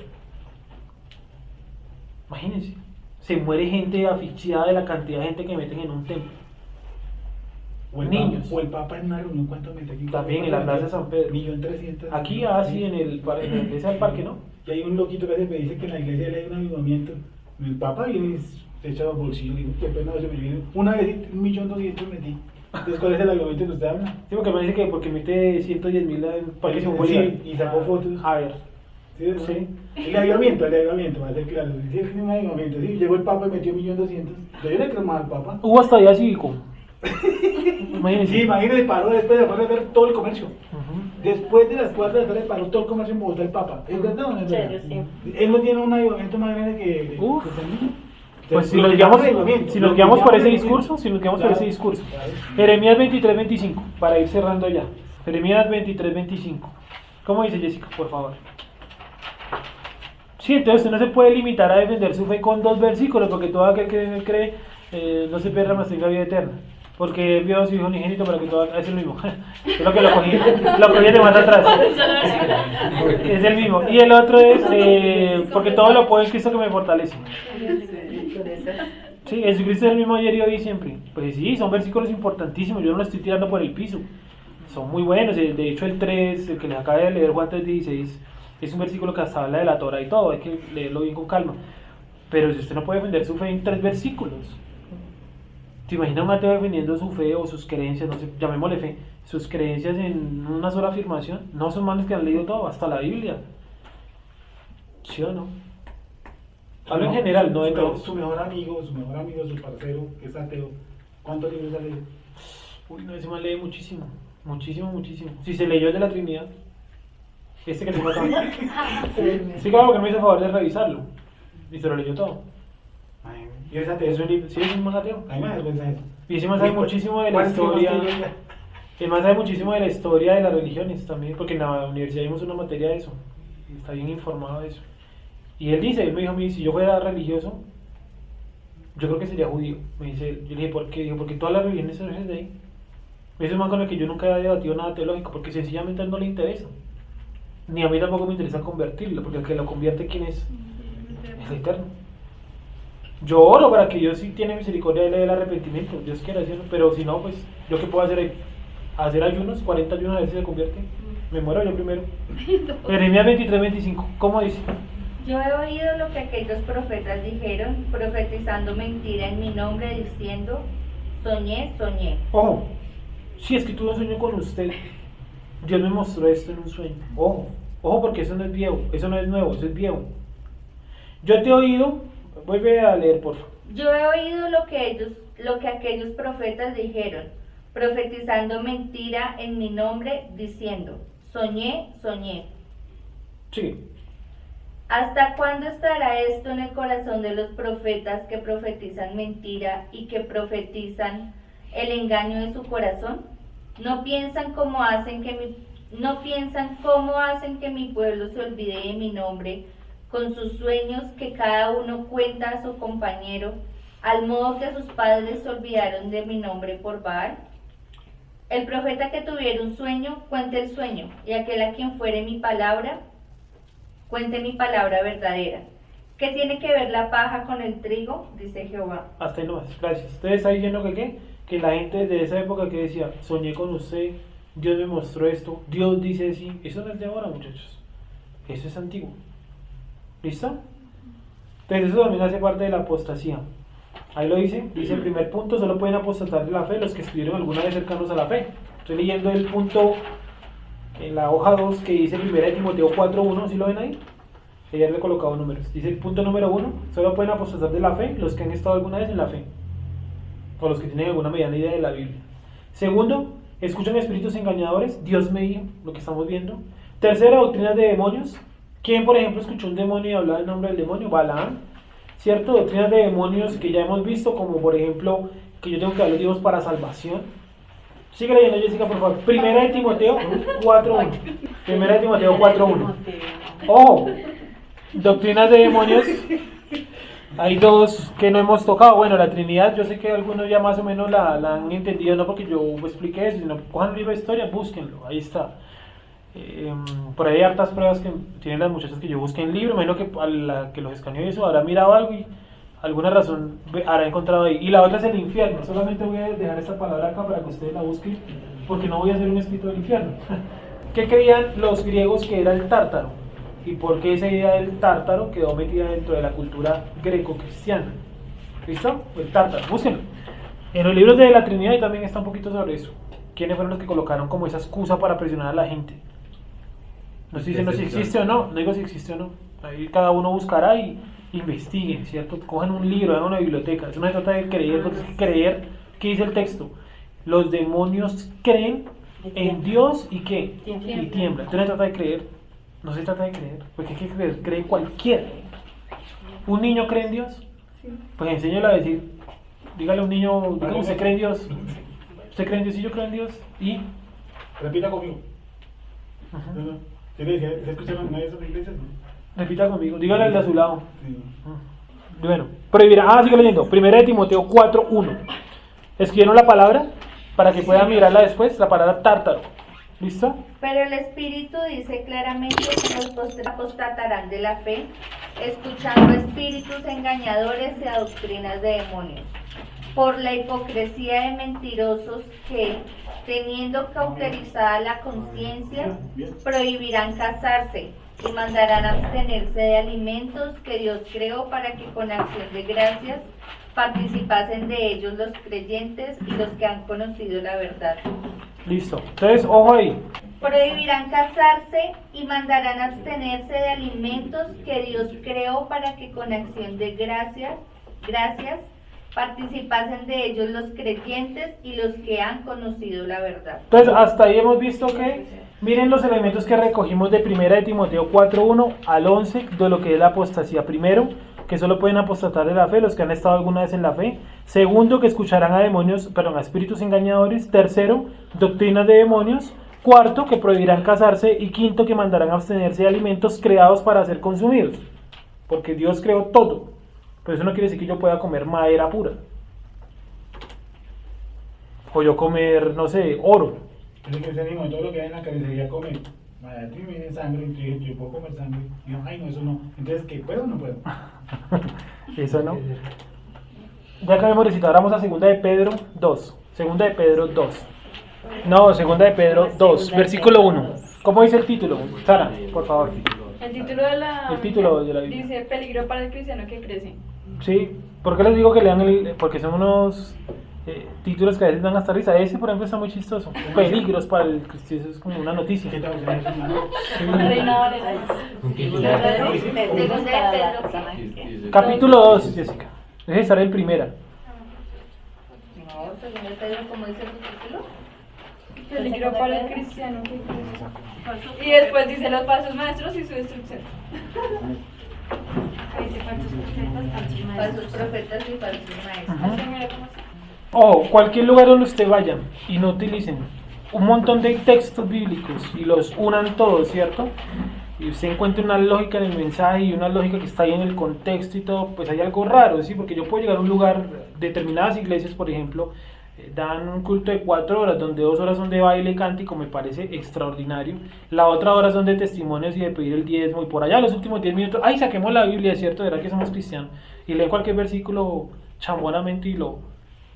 Imagínense, se muere gente asfixiada de la cantidad de gente que meten en un templo. O el niños. O el Papa en una reunión, ¿cuánto mete aquí? También en la Plaza San Pedro. 1.300.000. Aquí, sí, en la iglesia del parque, ¿no? Y hay un loquito que me dice que en la iglesia le hay un avivamiento. El Papa viene y se echa los bolsillos y dice, qué pena, se me viene. Una vez 1.200.000 metí. Entonces, ¿cuál es el avivamiento que usted habla? Sí, porque me dice que porque mete 110.000 en Parque Simón Bolívar. Sí, y sacó fotos. A ver. Sí, ¿no? Sí. El avivamiento, va a ser claro. Sí, es un avivamiento. Sí, llegó el Papa y metió 1.200.000. Yo le creo más al Papa. Hubo hasta día cívico. Imagínense. Sí, imagínense, paró después de hacer todo el comercio. Después de las 4 de la tarde paró todo el comercio en Bogotá el Papa. ¿Es verdad o no es verdad? Sí. Él no tiene un avivamiento más grande que pues si nos guiamos por ese discurso, Jeremías 23:25, para ir cerrando ya. Jeremías 23:25. ¿Cómo dice Jessica, por favor? Sí, entonces usted no se puede limitar a defender su fe con 2 versículos, porque todo aquel que cree no se pierda, mas tenga vida eterna. Porque envió a su hijo unigénito para que todo es el mismo. Es lo que lo cogí de más atrás. Es el mismo. Y el otro es porque todo lo puedo en Cristo que me fortalece. Sí, Jesucristo es el mismo ayer y hoy y siempre. Pues sí, son versículos importantísimos. Yo no lo estoy tirando por el piso. Son muy buenos. De hecho, el 3, el que les acaba de leer, Juan 3:16, es un versículo que hasta habla de la Torah y todo. Hay que leerlo bien con calma. Pero si usted no puede defender su fe en 3 versículos, ¿se imagina un ateo defendiendo su fe o sus creencias? No sé, llamémosle fe, sus creencias en una sola afirmación. No son manes que han leído todo, hasta la Biblia. ¿Sí o no? Hablo en general, no de todo. Su mejor amigo, su parcero, que es ateo, ¿cuántos libros ha leído? Uy, no, ese man lee muchísimo. Si se leyó el de la Trinidad, que tengo acá. Sí, claro, que me hizo el favor de revisarlo. Y se lo leyó todo. ¿Y es ateo? Sí, es un más ateo. A mí me da vergüenza eso. Y ese man sabe muchísimo de la historia. El man sabe muchísimo de la historia de las religiones también, porque en la universidad vimos una materia de eso. Y está bien informado de eso. Y él me dijo a mí, si yo fuera religioso, yo creo que sería judío. Me dice, yo le dije, ¿por qué? Dijo, porque todas las religiones son de ahí. Ese es un man con el que yo nunca he debatido nada teológico, porque sencillamente a él no le interesa. Ni a mí tampoco me interesa convertirlo, porque el que lo convierte, ¿quién es? Es el Eterno. Yo oro para que Dios, si tiene misericordia, le dé el arrepentimiento. Dios quiera decirlo, pero si no, pues, ¿yo qué puedo hacer ahí? Hacer ayunos, 40 ayunos, a ver si se convierte. Me muero yo primero. Jeremías 23:25, ¿cómo dice? Yo he oído lo que aquellos profetas dijeron, profetizando mentira en mi nombre, diciendo, soñé. Ojo, si es que tuve un sueño con usted, Dios me mostró esto en un sueño. Ojo, porque eso no es viejo, eso no es nuevo, eso es viejo. Yo te he oído, vuelve a leer, por favor. Yo he oído lo que aquellos profetas dijeron, profetizando mentira en mi nombre, diciendo, soñé. Sí. ¿Hasta cuándo estará esto en el corazón de los profetas que profetizan mentira y que profetizan el engaño de su corazón? ¿No piensan cómo hacen que mi pueblo se olvide de mi nombre, con sus sueños que cada uno cuenta a su compañero, al modo que sus padres se olvidaron de mi nombre por Baal? El profeta que tuviera un sueño, cuente el sueño, y aquel a quien fuere mi palabra, cuente mi palabra verdadera. ¿Qué tiene que ver la paja con el trigo? Dice Jehová. Hasta ahí nomás, gracias. Usted está diciendo que ¿qué? Que la gente de esa época que decía, soñé con usted, Dios me mostró esto, Dios dice así, eso no es de ahora, muchachos. Eso es antiguo. ¿Listo? Entonces eso también hace parte de la apostasía. Ahí lo dice el primer punto, solo pueden apostatar de la fe los que estuvieron alguna vez cercanos a la fe. Estoy leyendo el punto en la hoja 2 que dice 1 Timoteo 4:1, ¿sí lo ven ahí? Ayer le he colocado números. Dice el punto número 1, solo pueden apostatar de la fe los que han estado alguna vez en la fe, o los que tienen alguna mediana idea de la Biblia. Segundo, escuchan espíritus engañadores, Dios me dijo, lo que estamos viendo. Tercera, doctrinas de demonios. ¿Quién, por ejemplo, escuchó un demonio y hablaba el nombre del demonio? Balaam. ¿Cierto? Doctrinas de demonios que ya hemos visto, como por ejemplo, que yo tengo que dar los dios para salvación. Sigue leyendo, Jessica, por favor. 1 Timoteo 4:1. 1 Timoteo 4:1. ¡Ojo! Doctrinas de demonios. Hay dos que no hemos tocado. Bueno, la Trinidad, yo sé que algunos ya más o menos la han entendido, no porque yo expliqué eso, sino cojan el libro de historia, búsquenlo, ahí está. Por ahí hay hartas pruebas que tienen las muchachas que yo busqué en el libro. Imagino que a la que los escaneó eso habrá mirado algo y alguna razón habrá encontrado ahí. Y la otra es el infierno. Solamente voy a dejar esta palabra acá para que ustedes la busquen, porque no voy a hacer un escrito del infierno. ¿Qué creían los griegos que era el tártaro? ¿Y por qué esa idea del tártaro quedó metida dentro de la cultura greco-cristiana? ¿Listo? El tártaro, búsquenlo. En los libros de la Trinidad también está un poquito sobre eso. ¿Quiénes fueron los que colocaron como esa excusa para presionar a la gente? No estoy diciendo si existe o no, no digo si existe o no. Ahí cada uno buscará y investiguen, ¿cierto? Cojan un libro, hagan una biblioteca. Eso no se trata de creer, porque es que creer, ¿qué dice el texto? Los demonios creen en Dios y ¿qué? Y tiemblan. Entonces no se trata de creer, no se trata de creer, porque hay que creer, cree cualquiera. ¿Un niño cree en Dios? Pues enséñalo a decir, dígale a un niño, dígale, ¿usted cree en Dios? ¿Usted cree en Dios? Sí, yo creo en Dios. ¿Y? Repita conmigo. Ajá. No. ¿Se escucharon una de esas iglesias? No. Repita conmigo, dígale al de a su lado. Sí. Bueno, prohibirá, sigue leyendo, 1 Timoteo 4:1. ¿Escribieron la palabra? Para que puedan mirarla después, la palabra tártaro. ¿Listo? Pero el Espíritu dice claramente que los apostatarán de la fe, escuchando espíritus engañadores y a doctrinas de demonios, por la hipocresía de mentirosos que, teniendo cauterizada la conciencia, prohibirán casarse y mandarán abstenerse de alimentos que Dios creó para que con acción de gracias participasen de ellos los creyentes y los que han conocido la verdad. Listo. Entonces, ojo ahí. Prohibirán casarse y mandarán abstenerse de alimentos que Dios creó para que con acción de gracias participasen de ellos los creyentes y los que han conocido la verdad. Entonces, hasta ahí hemos visto que, miren los elementos que recogimos de 1 Timoteo 4:1 al 11 de lo que es la apostasía. Primero, que solo pueden apostatar de la fe los que han estado alguna vez en la fe. Segundo, que escucharán a espíritus engañadores. Tercero, doctrinas de demonios. Cuarto, que prohibirán casarse. Y quinto, que mandarán abstenerse de alimentos creados para ser consumidos. Porque Dios creó todo. Pero eso no quiere decir que yo pueda comer madera pura. O yo comer, no sé, oro. Es que usted mismo, todo lo que hay en la carnicería come. Madre, tú viene sangre, entonces yo puedo comer sangre. Y yo, ay, no, eso no. Entonces, ¿qué? ¿Puedo o no puedo? Eso no. Ya que hemos recitado, vamos a 2 de Pedro 2. 2 de Pedro 2. No, 2 de Pedro 2, versículo 1. ¿Cómo dice el título? Sara, por favor. El título de la Biblia dice peligro para el cristiano que crece. Sí, ¿por qué les digo que lean porque son unos títulos que a veces dan hasta risa? Ese, por ejemplo, está muy chistoso. Peligros para el cristiano, es como una noticia. ¿Qué tal? Capítulo 2, Jessica. Debe estar en primera. No, según el Pedro, como dice el título. Peligro para el cristiano que crece. Y después dice los falsos maestros y su destrucción. Falsos profetas y falsos maestros. O cualquier lugar donde usted vaya y no utilicen un montón de textos bíblicos y los unan todos, ¿cierto? y usted encuentra una lógica en el mensaje y una lógica que está ahí en el contexto y todo, pues hay algo raro, ¿sí? Porque yo puedo llegar a un lugar, determinadas iglesias, por ejemplo, dan un culto de 4 horas, donde 2 horas son de baile y cántico, me parece extraordinario. La otra hora son de testimonios y de pedir el diezmo, y por allá los últimos 10 minutos, ¡ay, saquemos la Biblia! ¿Cierto? ¿Verdad que somos cristianos? Y leen cualquier versículo chambonamente y lo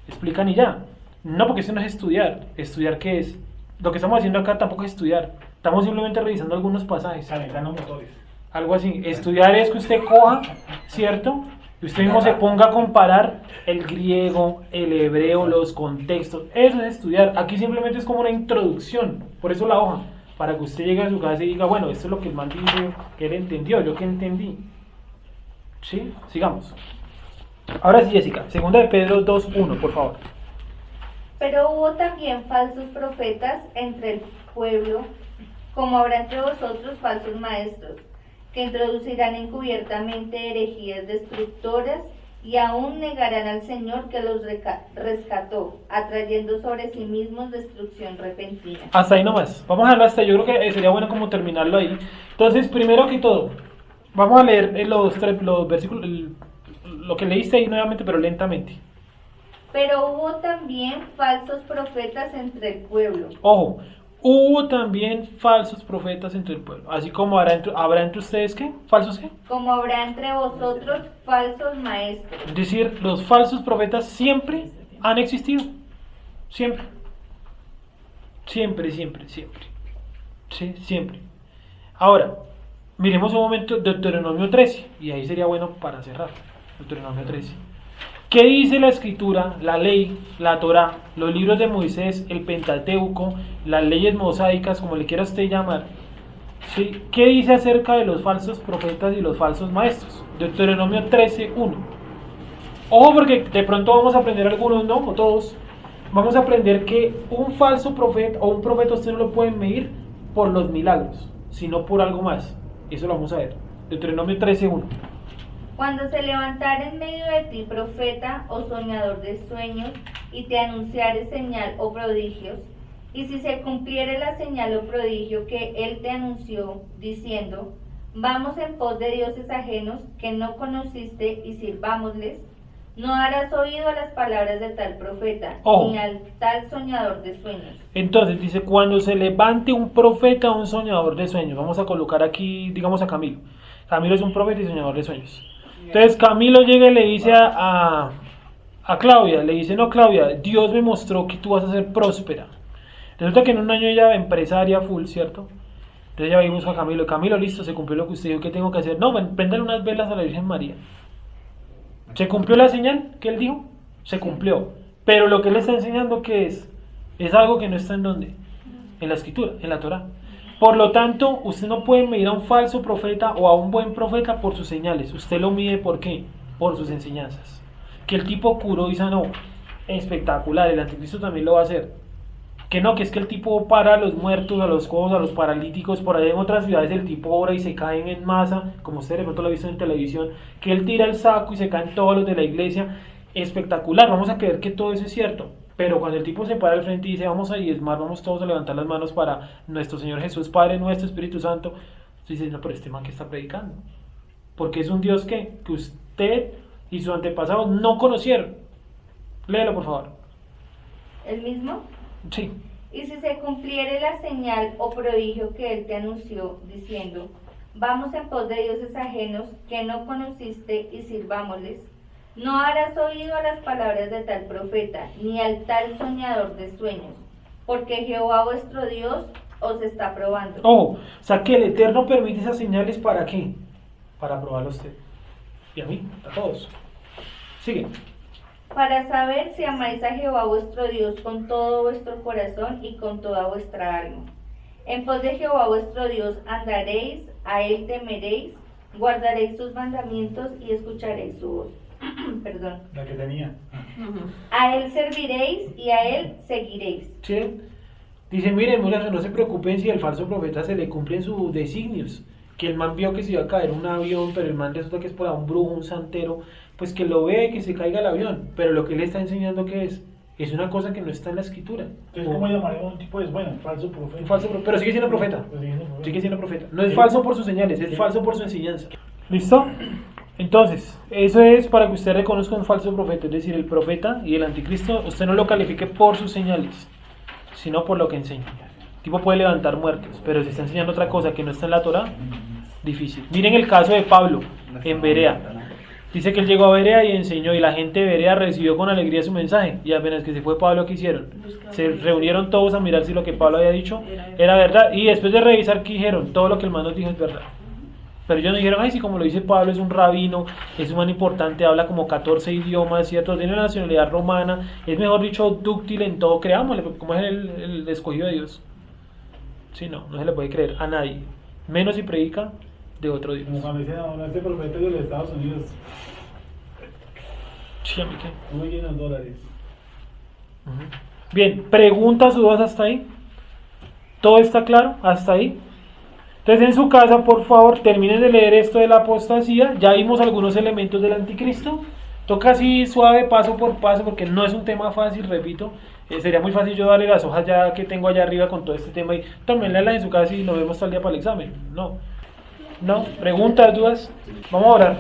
explican y ya. No, porque eso no es estudiar. ¿Estudiar qué es? Lo que estamos haciendo acá tampoco es estudiar. Estamos simplemente revisando algunos pasajes. Calentando motores. Algo así. Estudiar es que usted coja, ¿cierto? Y usted mismo se ponga a comparar el griego, el hebreo, los contextos. Eso es estudiar. Aquí simplemente es como una introducción. Por eso la hoja. Para que usted llegue a su casa y diga, bueno, esto es lo que el man dice que él entendió. ¿Yo qué entendí? ¿Sí? Sigamos. Ahora sí, Jessica. Segunda de Pedro 2:1, por favor. Pero hubo también falsos profetas entre el pueblo, como habrá entre vosotros falsos maestros, que introducirán encubiertamente herejías destructoras y aún negarán al Señor que los rescató, atrayendo sobre sí mismos destrucción repentina. Hasta ahí nomás. Vamos a dejarlo hasta ahí. Yo creo que sería bueno como terminarlo ahí. Entonces, primero que todo, vamos a leer los versículos, lo que leíste ahí nuevamente, pero lentamente. Pero hubo también falsos profetas entre el pueblo. Ojo, hubo también falsos profetas entre el pueblo. Así como habrá entre ustedes, ¿qué? ¿Falsos qué? Como habrá entre vosotros falsos maestros. Es decir, los falsos profetas siempre han existido. Siempre. Siempre. Sí, siempre. Ahora, miremos un momento Deuteronomio 13. Y ahí sería bueno para cerrar. Deuteronomio 13. ¿Qué dice la escritura, la ley, la Torá, los libros de Moisés, el Pentateuco, las leyes mosaicas, como le quiera usted llamar? ¿Sí? ¿Qué dice acerca de los falsos profetas y los falsos maestros? Deuteronomio 13:1. Ojo, porque de pronto vamos a aprender algunos, no, o todos. Vamos a aprender que un falso profeta o un profeta usted no lo puede medir por los milagros, sino por algo más. Eso lo vamos a ver. Deuteronomio 13:1. Cuando se levantare en medio de ti profeta o soñador de sueños, y te anunciare señal o prodigios, y si se cumpliere la señal o prodigio que él te anunció, diciendo, vamos en pos de dioses ajenos que no conociste y sirvámosles, no harás oído a las palabras de tal profeta, ni al tal soñador de sueños. Entonces dice, cuando se levante un profeta o un soñador de sueños, vamos a colocar aquí, digamos, a Camilo. Camilo es un profeta y soñador de sueños. Entonces Camilo llega y le dice a Claudia, le dice, no Claudia, Dios me mostró que tú vas a ser próspera. Resulta que en un año ella empresaria full, ¿cierto? Entonces ella va y busca a Camilo, Camilo, listo, se cumplió lo que usted dijo, ¿qué tengo que hacer? No, préndale unas velas a la Virgen María. ¿Se cumplió la señal que él dijo? Se cumplió. Pero lo que él está enseñando, ¿qué es? Es algo que no está en ¿dónde? En la escritura, en la Torá. Por lo tanto, usted no puede medir a un falso profeta o a un buen profeta por sus señales. Usted lo mide ¿por qué? Por sus enseñanzas. Que el tipo curó y sanó. Espectacular, el anticristo también lo va a hacer. Que no, que es que el tipo para a los muertos, a los cojos, a los paralíticos. Por ahí en otras ciudades el tipo ora y se caen en masa, como usted de pronto lo ha visto en televisión. Que él tira el saco y se caen todos los de la iglesia. Espectacular, vamos a creer que todo eso es cierto. Pero cuando el tipo se para al frente y dice, vamos a diezmar, vamos todos a levantar las manos para nuestro Señor Jesús, Padre nuestro, Espíritu Santo, usted dice, no, pero este man que está predicando. Porque es un Dios que usted y sus antepasados no conocieron. Léelo, por favor. ¿El mismo? Sí. Y si se cumpliere la señal o prodigio que él te anunció, diciendo, vamos en pos de dioses ajenos que no conociste y sirvámosles, no harás oído a las palabras de tal profeta, ni al tal soñador de sueños, porque Jehová vuestro Dios os está probando. O sea que el Eterno permite esas señales ¿para qué? Para probarlo a usted. Y a mí, a todos. Sigue. Para saber si amáis a Jehová vuestro Dios con todo vuestro corazón y con toda vuestra alma. En pos de Jehová vuestro Dios andaréis, a él temeréis, guardaréis sus mandamientos y escucharéis su voz. Perdón. La que tenía. A él serviréis y a él seguiréis. ¿Sí? Dice, miren, no se preocupen si el falso profeta se le cumplen sus designios. Que el man vio que se iba a caer un avión, pero el man resulta que es por un brujo, un santero, pues que lo ve, que se caiga el avión. Pero lo que él está enseñando, ¿qué es? es una cosa que no está en la escritura. Entonces, ¿cómo llamaremos un tipo de, bueno, falso profeta? Un falso pero sigue siendo profeta. Pues sigue siendo profeta. Sigue siendo profeta. No es falso por sus señales, es falso por su enseñanza. ¿Listo? Entonces, eso es para que usted reconozca un falso profeta, es decir, el profeta y el anticristo, usted no lo califique por sus señales, sino por lo que enseña. El tipo puede levantar muertos, pero si está enseñando otra cosa que no está en la Torah, difícil. Miren el caso de Pablo en Berea. Dice que él llegó a Berea y enseñó, y la gente de Berea recibió con alegría su mensaje. Y apenas que se fue Pablo, ¿qué hicieron? Se reunieron todos a mirar si lo que Pablo había dicho era verdad. Y después de revisar, ¿qué dijeron? Todo lo que el man nos dijo es verdad. Pero ellos no dijeron, ay, sí, como lo dice Pablo, es un rabino, es un man importante, habla como 14 idiomas, ¿cierto? Tiene la nacionalidad romana, es mejor dicho dúctil en todo, creámosle, como es el escogido de Dios. Sí, no se le puede creer a nadie, menos si predica de otro Dios. Como cuando dicen, no, este profeta es de los Estados Unidos. Sí, ¿a mí qué? Muy llenos dólares. Bien, preguntas, dudas hasta ahí. ¿Todo está claro? ¿Hasta ahí? Entonces en su casa, por favor, terminen de leer esto de la apostasía. Ya vimos algunos elementos del anticristo. Toca así suave, paso por paso, porque no es un tema fácil, repito. Sería muy fácil yo darle las hojas ya que tengo allá arriba con todo este tema y tómenlas en su casa y nos vemos todo el día para el examen. No. Preguntas, dudas. Vamos a orar.